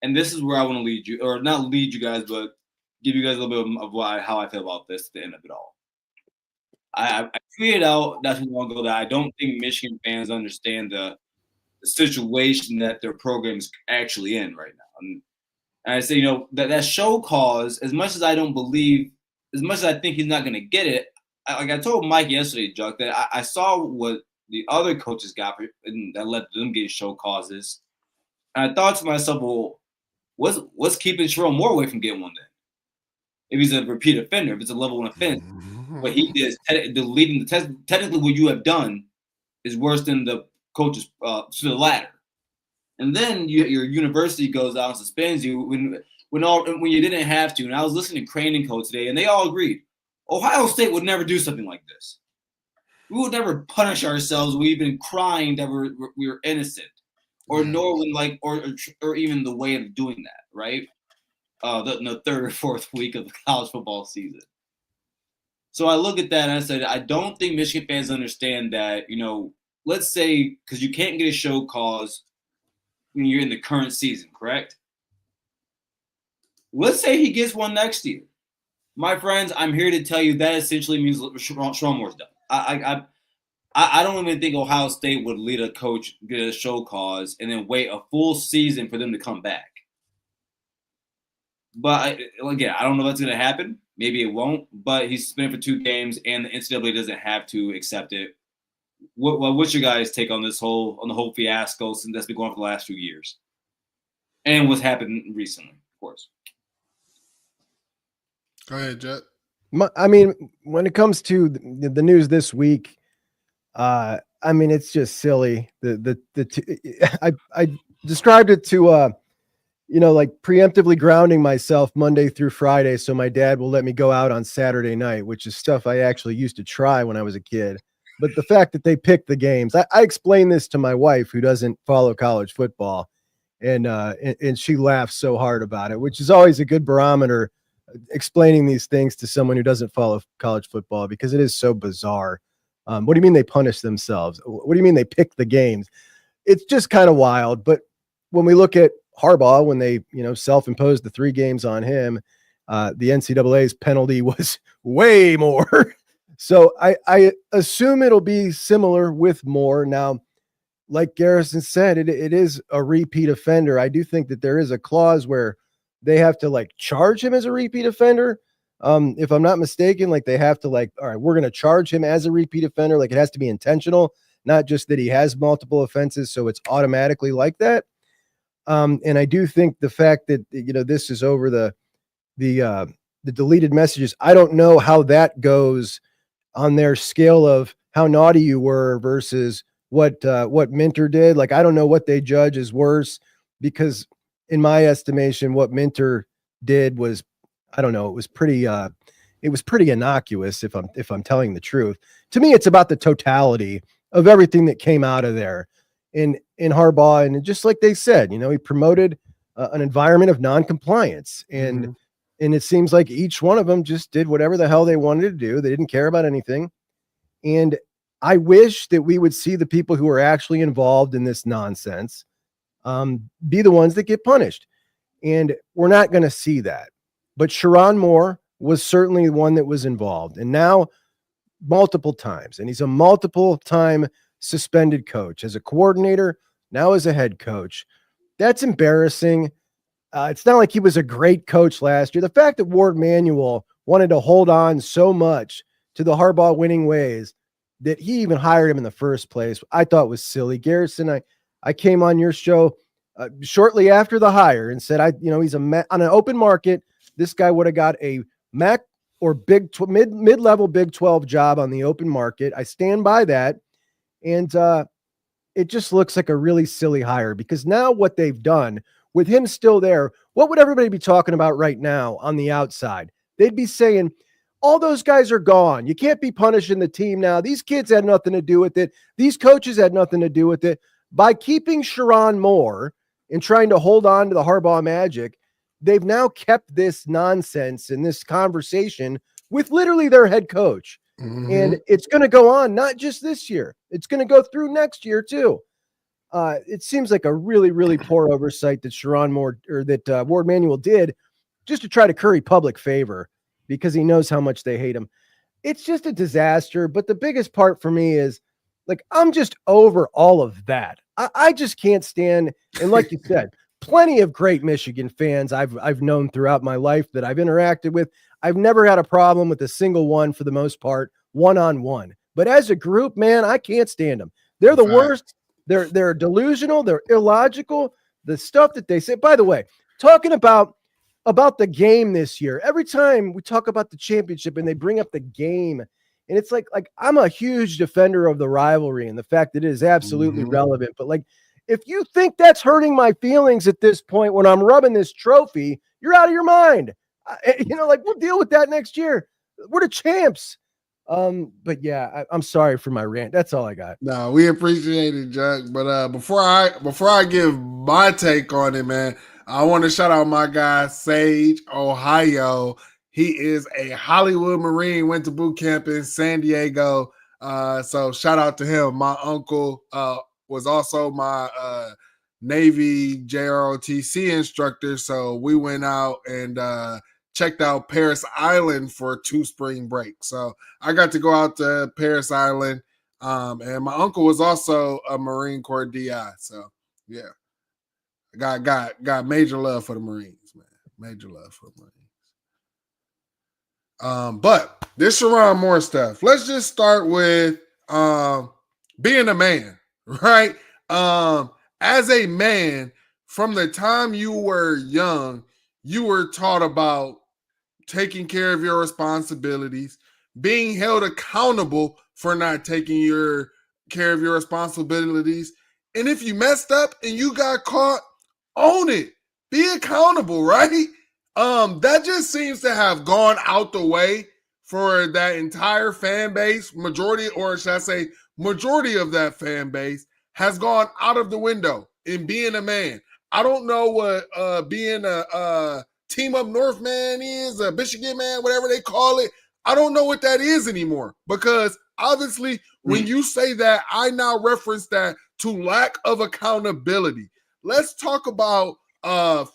And this is where I want to lead you, or not lead you guys, but give you guys a little bit of how I feel about this at the end of it all. I tweeted out not too long ago that I don't think Michigan fans understand the situation that their program is actually in right now. And I say, that show cause, as much as I don't believe, as much as I think he's not going to get it, I told Mike yesterday, Chuck, that I saw what the other coaches got and that let them get show causes. And I thought to myself, well, what's keeping Sherrone Moore away from getting one then? If he's a repeat offender, if it's a level 1 offense, what he did is deleting the test. Technically, what you have done is worse than the coaches to the ladder. And then your university goes out and suspends you when you didn't have to. And I was listening to Crane and Co today, and they all agreed Ohio State would never do something like this. We would never punish ourselves. We've been crying that we're innocent, or or even the way of doing that, right? The third or fourth week of the college football season. So I look at that and I said, I don't think Michigan fans understand that, let's say, because you can't get a show cause when you're in the current season, correct? Let's say he gets one next year. My friends, I'm here to tell you that essentially means Sean Moore's done. I don't even think Ohio State would let a coach get a show cause and then wait a full season for them to come back. But again, I don't know if that's going to happen. Maybe it won't. But he's suspended for 2 games, and the NCAA doesn't have to accept it. What's your guys' take on the whole fiasco since that's been going on for the last few years, and what's happened recently, of course? Go ahead, Jet. I mean, when it comes to the news this week, I mean, it's just silly. I described it to like preemptively grounding myself Monday through Friday so my dad will let me go out on Saturday night, which is stuff I actually used to try when I was a kid. But the fact that they picked the games, I explained this to my wife who doesn't follow college football, and she laughs so hard about it, which is always a good barometer, explaining these things to someone who doesn't follow college football, because it is so bizarre. What do you mean they punish themselves? What do you mean they pick the games? It's just kind of wild. But when we look at Harbaugh, when they, self-imposed the 3 games on him, the NCAA's penalty was way more. So I assume it'll be similar with Moore. Now, like Garrison said, it is a repeat offender. I do think that there is a clause where they have to charge him as a repeat offender. If I'm not mistaken, they have to all right, we're going to charge him as a repeat offender. It has to be intentional, not just that he has multiple offenses. So it's automatically like that. And I do think the fact that, this is over the deleted messages. I don't know how that goes on their scale of how naughty you were versus what Minter did. I don't know what they judge as worse, because in my estimation, what Minter did was, I don't know, it was pretty innocuous, if I'm telling the truth. To me, it's about the totality of everything that came out of there in Harbaugh. And just like they said, he promoted an environment of non-compliance, and it seems like each one of them just did whatever the hell they wanted to do. They didn't care about anything. And I wish that we would see the people who are actually involved in this nonsense be the ones that get punished. And we're not going to see that. But Sharon Moore was certainly the one that was involved. And now multiple times. And he's a multiple-time suspended coach, as a coordinator, now as a head coach. That's embarrassing. It's not like he was a great coach last year. The fact that Ward Manuel wanted to hold on so much to the Harbaugh winning ways that he even hired him in the first place, I thought was silly. Garrison, I came on your show shortly after the hire and said, he's on an open market. This guy would have got a MAC or mid-level Big 12 job on the open market. I stand by that. And it just looks like a really silly hire, because now what they've done with him still there, what would everybody be talking about right now on the outside? They'd be saying, all those guys are gone. You can't be punishing the team now. These kids had nothing to do with it. These coaches had nothing to do with it. By keeping Sharon Moore and trying to hold on to the Harbaugh magic, they've now kept this nonsense and this conversation with literally their head coach. And it's going to go on, not just this year. It's going to go through next year too. It seems like a really, really poor oversight that Sharon Moore, or that Ward Manuel did, just to try to curry public favor, because he knows how much they hate him. It's just a disaster. But the biggest part for me is, I'm just over all of that. I just can't stand. And like you said, plenty of great Michigan fans I've known throughout my life that I've interacted with. I've never had a problem with a single one, for the most part, one-on-one. But as a group, man, I can't stand them. They're the worst. They're delusional. They're illogical. The stuff that they say. By the way, talking about the game this year, every time we talk about the championship and they bring up the game, and it's like I'm a huge defender of the rivalry and the fact that it is absolutely relevant. But if you think that's hurting my feelings at this point when I'm rubbing this trophy, you're out of your mind. We'll deal with that next year. We're the champs. But yeah, I'm sorry for my rant. That's all I got. No, we appreciate it, Jack. But before I give my take on it, man, I want to shout out my guy Sage, Ohio. He is a Hollywood Marine, went to boot camp in San Diego. So shout out to him. My uncle was also my Navy JROTC instructor. So we went out and checked out Paris Island for 2 spring breaks. So I got to go out to Paris Island. And my uncle was also a Marine Corps DI. So yeah. Got major love for the Marines, man. Major love for the Marines. But this Sharon Moore stuff. Let's just start with being a man, right? As a man, from the time you were young, you were taught about taking care of your responsibilities, being held accountable for not taking care of your responsibilities. And if you messed up and you got caught, own it. Be accountable, right? That just seems to have gone out the way for that entire fan base. Majority, or should I say, majority of that fan base has gone out of the window in being a man. I don't know what being a Team Up North man is, a Michigan man, whatever they call it. I don't know what that is anymore, because obviously when you say that, I now reference that to lack of accountability. Let's talk about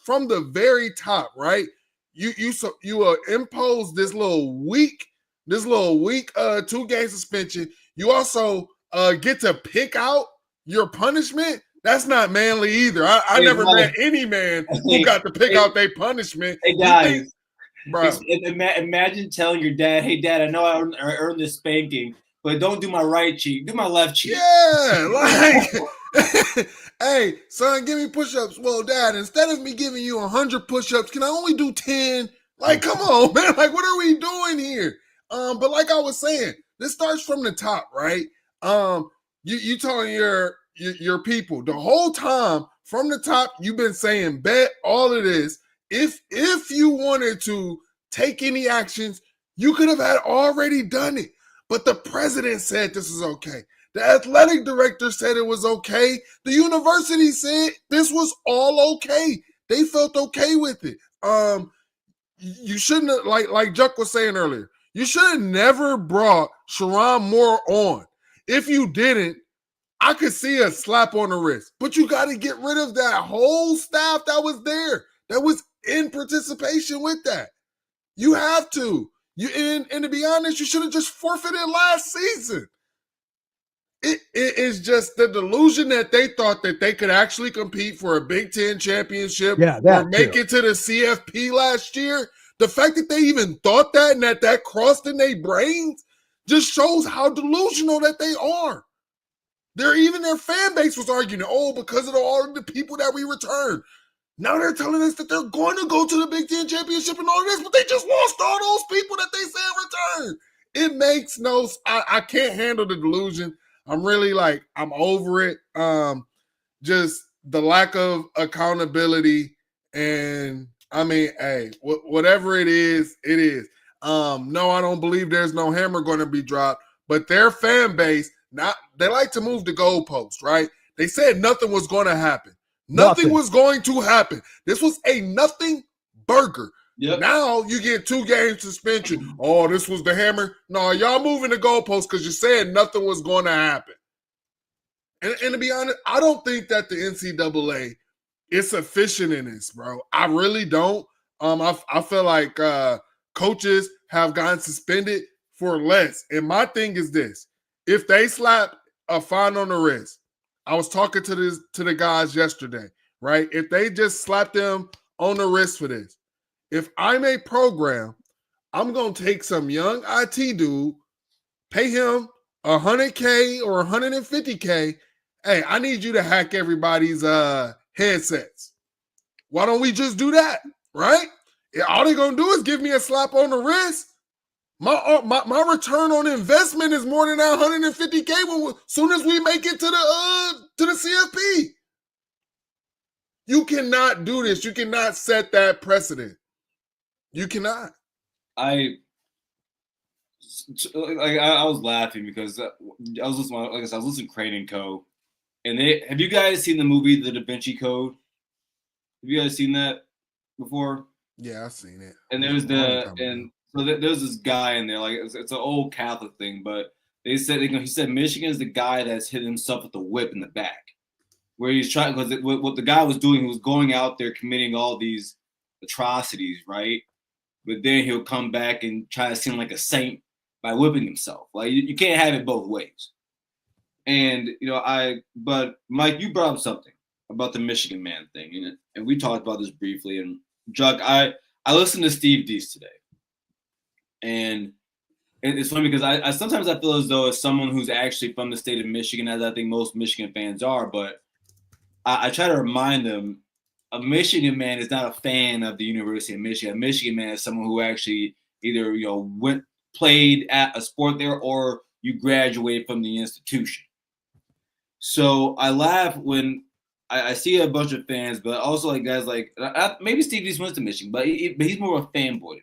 from the very top, right? You impose this little week 2-game suspension. You also get to pick out your punishment. That's not manly either. I never met any man who got to pick out their punishment. Hey guys, imagine telling your dad, "Hey dad, I know I earned this spanking, but don't do my right cheek, do my left cheek." Yeah, like, hey, son, give me push-ups. Well, dad, instead of me giving you 100 push-ups, can I only do 10? Like, come on, man. Like, what are we doing here? But like I was saying, this starts from the top, right? You telling your people the whole time from the top, you've been saying, bet all of this. If you wanted to take any actions, you could have had already done it. But the president said this is okay. The athletic director said it was okay. The university said this was all okay. They felt okay with it. You shouldn't have, like Juck was saying earlier, you should have never brought Sharon Moore on. If you didn't, I could see a slap on the wrist. But you got to get rid of that whole staff that was there, that was in participation with that. You have to. And to be honest, you should have just forfeited last season. It is just the delusion that they thought that they could actually compete for a Big Ten championship or make it to the CFP last year. The fact that they even thought that and that crossed in their brains just shows how delusional that they are. Even their fan base was arguing, because of all of the people that we returned. Now they're telling us that they're going to go to the Big Ten championship and all of this, but they just lost all those people that they said returned. It makes no – I can't handle the delusion. I'm really I'm over it. Just the lack of accountability. And I mean, hey, whatever it is, it is. No, I don't believe there's no hammer going to be dropped, but their fan base, they like to move the goalpost, right? They said nothing was going to happen. Nothing was going to happen. This was a nothing burger. Yep. Now you get 2-game suspension. Oh, this was the hammer. No, y'all moving the goalpost because you said nothing was going to happen. And to be honest, I don't think that the NCAA is sufficient in this, bro. I really don't. I feel like coaches have gotten suspended for less. And my thing is this: if they slap a fine on the wrist, I was talking to the guys yesterday, right? If they just slap them on the wrist for this. If I'm a program, I'm going to take some young IT dude, pay him $100K or $150K. Hey, I need you to hack everybody's headsets. Why don't we just do that, right? All they're going to do is give me a slap on the wrist. My return on investment is more than that $150K as soon as we make it to the CFP. You cannot do this. You cannot set that precedent. You cannot. I was laughing because I was listening. Like I said, I was listening to Crane & Co. And have you guys seen the movie The Da Vinci Code? Have you guys seen that before? Yeah, I've seen it. And there's So there's this guy in there, like it's an old Catholic thing, but they said he said Michigan is the guy that's hit himself with the whip in the back, where he's trying because what the guy was doing, he was going out there committing all these atrocities, right? But then he'll come back and try to seem like a saint by whipping himself. Like you can't have it both ways. And but Mike, you brought up something about the Michigan man thing, and we talked about this briefly. And Chuck, I listened to Steve Deese today. And it's funny because I sometimes I feel as though as someone who's actually from the state of Michigan, as I think most Michigan fans are, but I try to remind them a Michigan man is not a fan of the University of Michigan. A Michigan man is someone who actually either played at a sport there or you graduate from the institution. So I laugh when I see a bunch of fans, but also like guys like maybe Steve Deese went to Michigan, but he's more of a fanboy.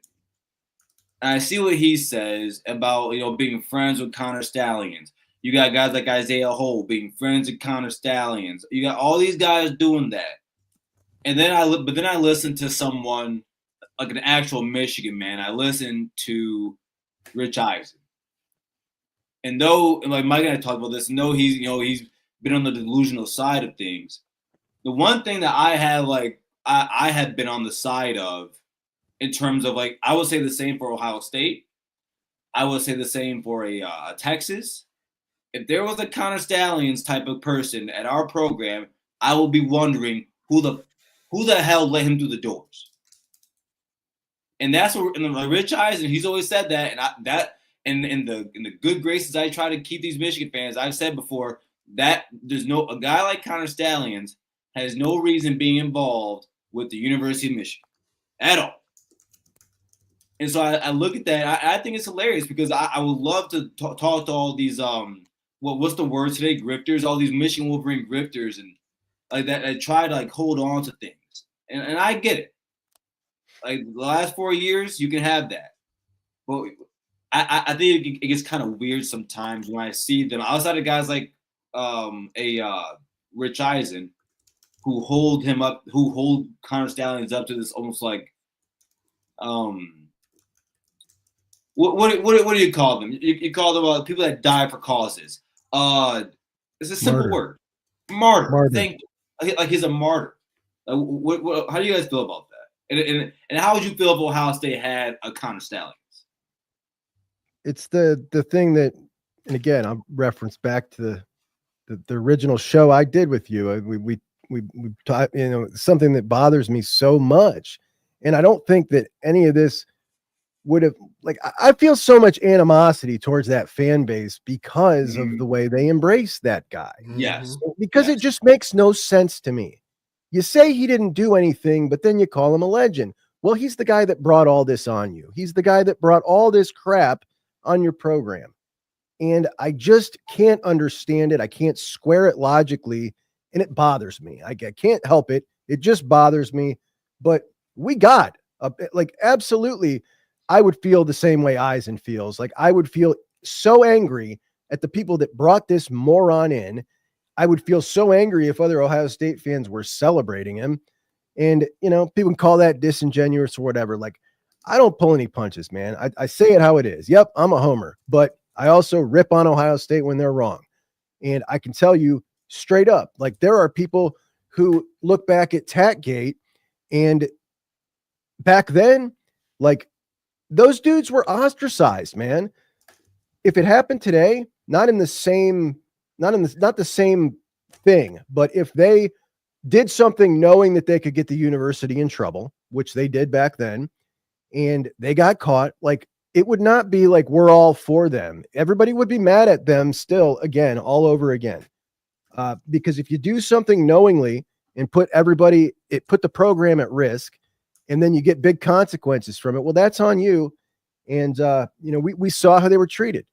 And I see what he says about being friends with Connor Stallions. You got guys like Isaiah Hole being friends with Connor Stallions. You got all these guys doing that. And then I listen to someone like an actual Michigan man. I listen to Rich Eisen. And though like Mike and I talked about this, and though he's been on the delusional side of things, the one thing that I have I had been on the side of in terms of I would say the same for Ohio State. I would say the same for a Texas. If there was a Connor Stallions type of person at our program, I would be wondering who the hell let him through the doors. And that's what Rich Eisen, he's always said that, and in the good graces I try to keep these Michigan fans. I've said before that a guy like Connor Stallions has no reason being involved with the University of Michigan at all. And so I look at that. I think it's hilarious because I would love to talk to all these what's the word today? Grifters, all these Michigan Wolverine grifters and like that try to hold on to things. And I get it. Like the last 4 years, you can have that. But I think it gets kind of weird sometimes when I see them outside of guys like Rich Eisen, who hold Connor Stallions up to this almost like what do you call them? You call them people that die for causes. It's a simple word. Martyr. Thank you. Like he's a martyr. How do you guys feel about that? And how would you feel if Ohio State had a Connor Stallions? It's the thing that, and again, I'm referenced back to the original show I did with you. We taught, something that bothers me so much, and I don't think that any of this would have I feel so much animosity towards that fan base because of the way they embrace that guy. Yes. Because it just makes no sense to me. You say he didn't do anything, but then you call him a legend. Well, he's the guy that brought all this on you. He's the guy that brought all this crap on your program. And I just can't understand it. I can't square it logically. And it bothers me. I can't help it. It just bothers me. But we got absolutely. I would feel the same way Eisen feels. I would feel so angry at the people that brought this moron in. I would feel so angry if other Ohio State fans were celebrating him. And, people can call that disingenuous or whatever. I don't pull any punches, man. I say it how it is. Yep, I'm a homer, but I also rip on Ohio State when they're wrong. And I can tell you straight up, there are people who look back at Tackgate, and back then, those dudes were ostracized, man. If it happened today, not the same thing, but if they did something knowing that they could get the university in trouble, which they did back then, and they got caught, it would not be we're all for them. Everybody would be mad at them still again, all over again. Because if you do something knowingly and put the program at risk, and then you get big consequences from it, well, that's on you. And, we saw how they were treated.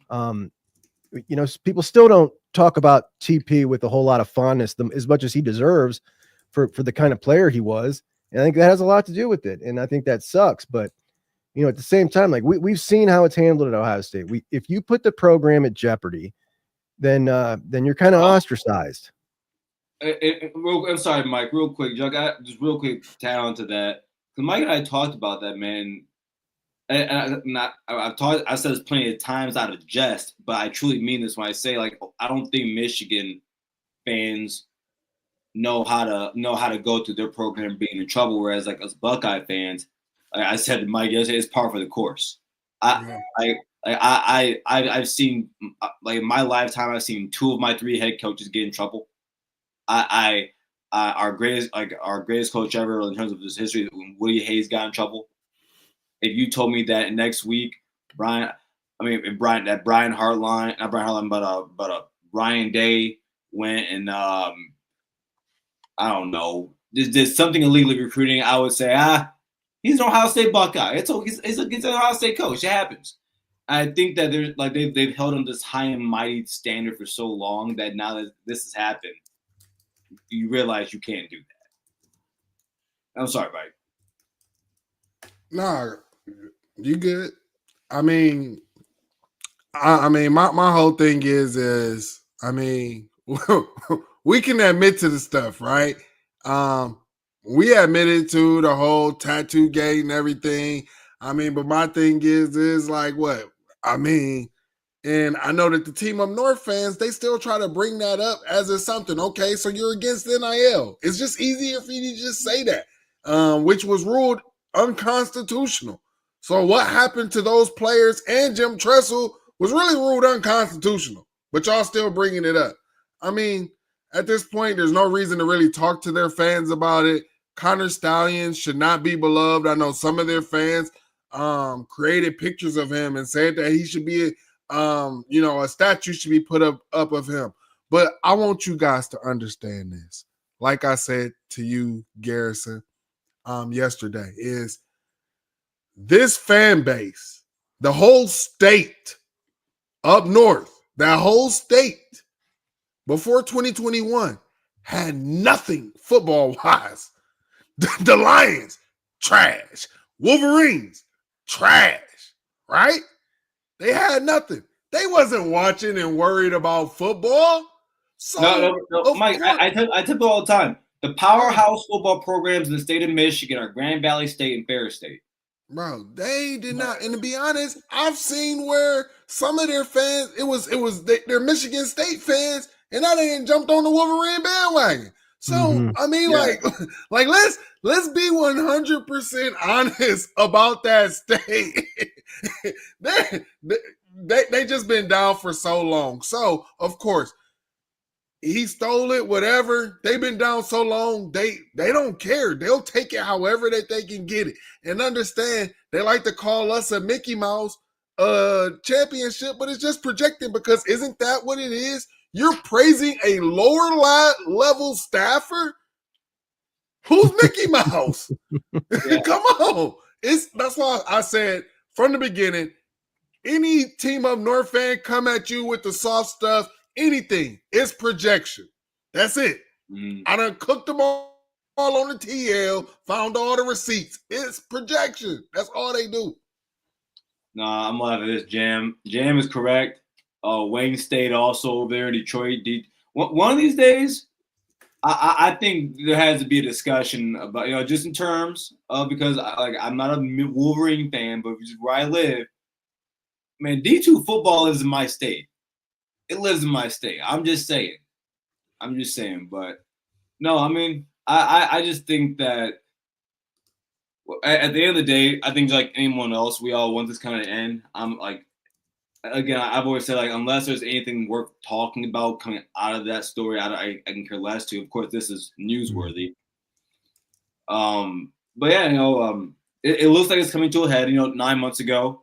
People still don't talk about TP with a whole lot of fondness, as much as he deserves for the kind of player he was. And I think that has a lot to do with it. And I think that sucks. But, at the same time, we've seen how it's handled at Ohio State. If you put the program at jeopardy, then you're kind of ostracized. I'm sorry, Mike, real quick. Just real quick, tag on to that. Because Mike and I talked about that, man. I've said this plenty of times out of jest, but I truly mean this when I say, like, I don't think Michigan fans know how to go through their program being in trouble, whereas like us Buckeye fans, like I said to Mike yesterday, it's par for the course. I've seen, like, in my lifetime, I've seen 2 of my 3 head coaches get in trouble. Our greatest coach ever in terms of his history, Woody Hayes, got in trouble. If you told me that next week, Brian Hartline, but Ryan Day went and I don't know, did something illegally recruiting, I would say, he's an Ohio State Buckeye. He's an Ohio State coach. It happens. I think that they've held on this high and mighty standard for so long that now that this has happened, you realize you can't do that. I'm sorry, Mike. Nah, you good. I mean, my whole thing is I mean, we can admit to the stuff, right? We admitted to the whole tattoo gate and everything. I mean, but my thing is like what? I mean, and I know that the Team Up North fans, they still try to bring that up as it's something. Okay, so you're against NIL. It's just easier for you to just say that, which was ruled unconstitutional. So what happened to those players and Jim Tressel was really ruled unconstitutional, but y'all still bringing it up. I mean, at this point, there's no reason to really talk to their fans about it. Connor Stallions should not be beloved. I know some of their fans created pictures of him and said that he should be a statue should be put up of him. But I want you guys to understand this. Like I said to you, Garrison, yesterday, is this fan base, the whole state up north, that whole state before 2021 had nothing football-wise. The Lions, trash. Wolverines, trash, right? They had nothing. They wasn't watching and worried about football. So, no, Mike, I tell people all the time, the powerhouse football programs in the state of Michigan are Grand Valley State and Ferris State. Bro, they did not. And to be honest, I've seen where some of their fans, they're Michigan State fans, and now they ain't jumped on the Wolverine bandwagon. So I mean, like let's be 100% honest about that state. they just been down for so long. So of course, he stole it, whatever. They've been down so long, they don't care. They'll take it however that they can get it. And understand, they like to call us a Mickey Mouse championship, but it's just projected, because isn't that what it is? You're praising a lower level staffer? Who's Mickey Mouse? Come on. That's why I said from the beginning, any Team Up North fan come at you with the soft stuff, anything, it's projection. That's it. I done cooked them all on the TL, found all the receipts. It's projection. That's all they do. Nah, I'm laughing at this. Jam is correct. Wayne State also over there in Detroit. One of these days, I think there has to be a discussion about, just in terms of, because I'm not a Wolverine fan, but just where I live, man, D2 football lives in my state. It lives in my state. I'm just saying. But no, I mean, I just think that at the end of the day, I think like anyone else, we all want this kind of end. I'm like, again, I've always said, like, unless there's anything worth talking about coming out of that story, I can care less to. Of course, this is newsworthy. But yeah, it looks like it's coming to a head. 9 months ago.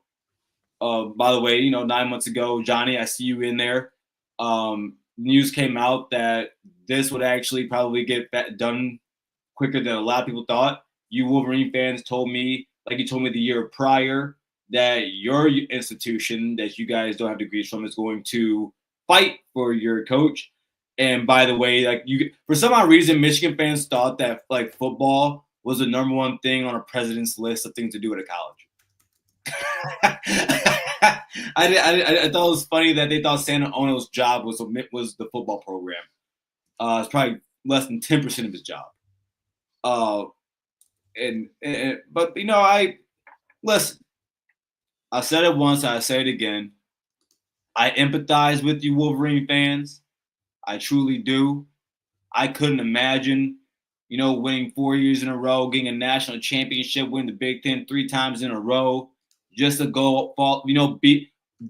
By the way, 9 months ago, Johnny, I see you in there. News came out that this would actually probably get done quicker than a lot of people thought. You Wolverine fans told me, like you told me the year prior, that your institution that you guys don't have degrees from is going to fight for your coach. And by the way, like, for some odd reason, Michigan fans thought that like football was the number one thing on a president's list of things to do at a college. I thought it was funny that they thought Santa Ono's job was the football program. It's probably less than 10% of his job. But I listen. I said it once, I say it again. I empathize with you, Wolverine fans. I truly do. I couldn't imagine, winning 4 years in a row, getting a national championship, winning the Big Ten 3 times in a row, just to go,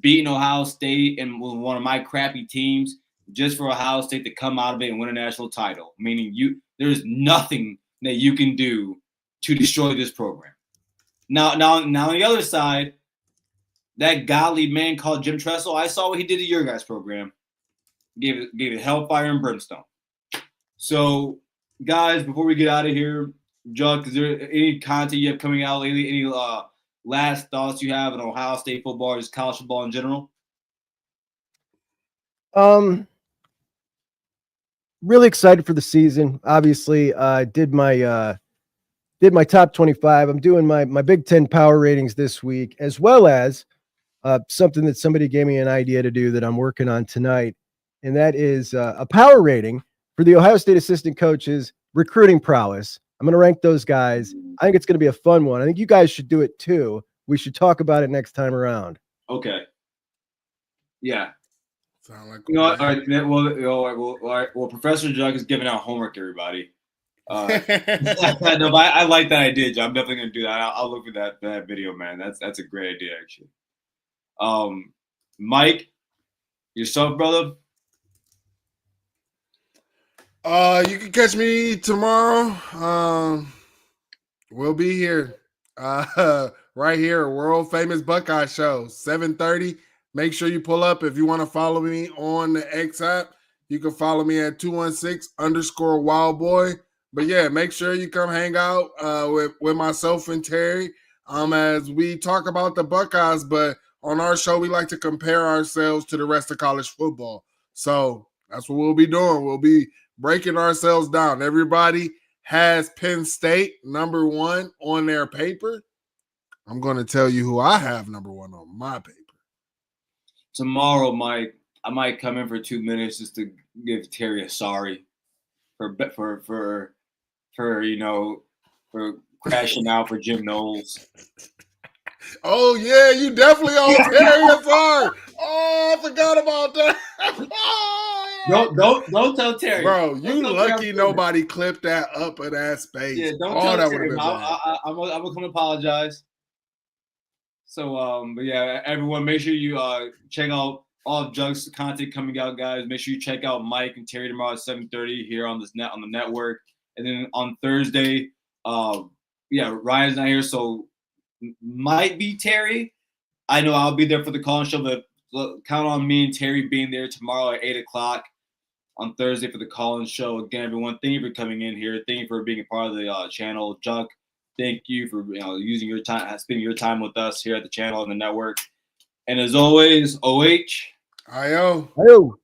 beating Ohio State and one of my crappy teams, just for Ohio State to come out of it and win a national title. Meaning, there's nothing that you can do to destroy this program. Now on the other side, that godly man called Jim Tressel, I saw what he did to your guys' program. Gave it hellfire and brimstone. So, guys, before we get out of here, Juck, is there any content you have coming out lately? Any last thoughts you have on Ohio State football or just college football in general? Really excited for the season. Obviously, did my top 25. I'm doing my Big Ten power ratings this week, as well as something that somebody gave me an idea to do that I'm working on tonight, and that is a power rating for the Ohio State assistant coaches' recruiting prowess. I'm going to rank those guys. I think it's going to be a fun one. I think you guys should do it too. We should talk about it next time around. Okay. Yeah. Sound like all right. Well, Professor Jug is giving out homework to everybody. No, but I like that idea, John. I'm definitely going to do that. I'll look for that video, man. That's a great idea, actually. Mike, yourself, brother? You can catch me tomorrow. We'll be here. Right here, world famous Buckeye show, 7:30. Make sure you pull up. If you want to follow me on the X app, you can follow me at 216_wildboy. But yeah, make sure you come hang out with myself and Terry as we talk about the Buckeyes. But on our show, we like to compare ourselves to the rest of college football. So that's what we'll be doing. We'll be breaking ourselves down. Everybody has Penn State number 1 on their paper. I'm going to tell you who I have number 1 on my paper. Tomorrow, Mike, I might come in for 2 minutes just to give Terry a sorry for crashing out for Jim Knowles. Oh yeah, you definitely owe Terry a sorry. Oh, I forgot about that. Don't tell Terry, bro. You lucky nobody clipped that up of that space. Yeah, don't tell Terry. I'm gonna come apologize. So, but yeah, everyone, make sure you check out all of Jug's content coming out, guys. Make sure you check out Mike and Terry tomorrow at 7:30 here on the network, and then on Thursday, Ryan's not here, so might be Terry. I know I'll be there for the call-in show, but count on me and Terry being there tomorrow at 8:00 on Thursday for the call-in show. Again, everyone, thank you for coming in here. Thank you for being a part of the channel. Jug, thank you for using your time, spending your time with us here at the channel and the network. And as always, OH. I-O. I-O.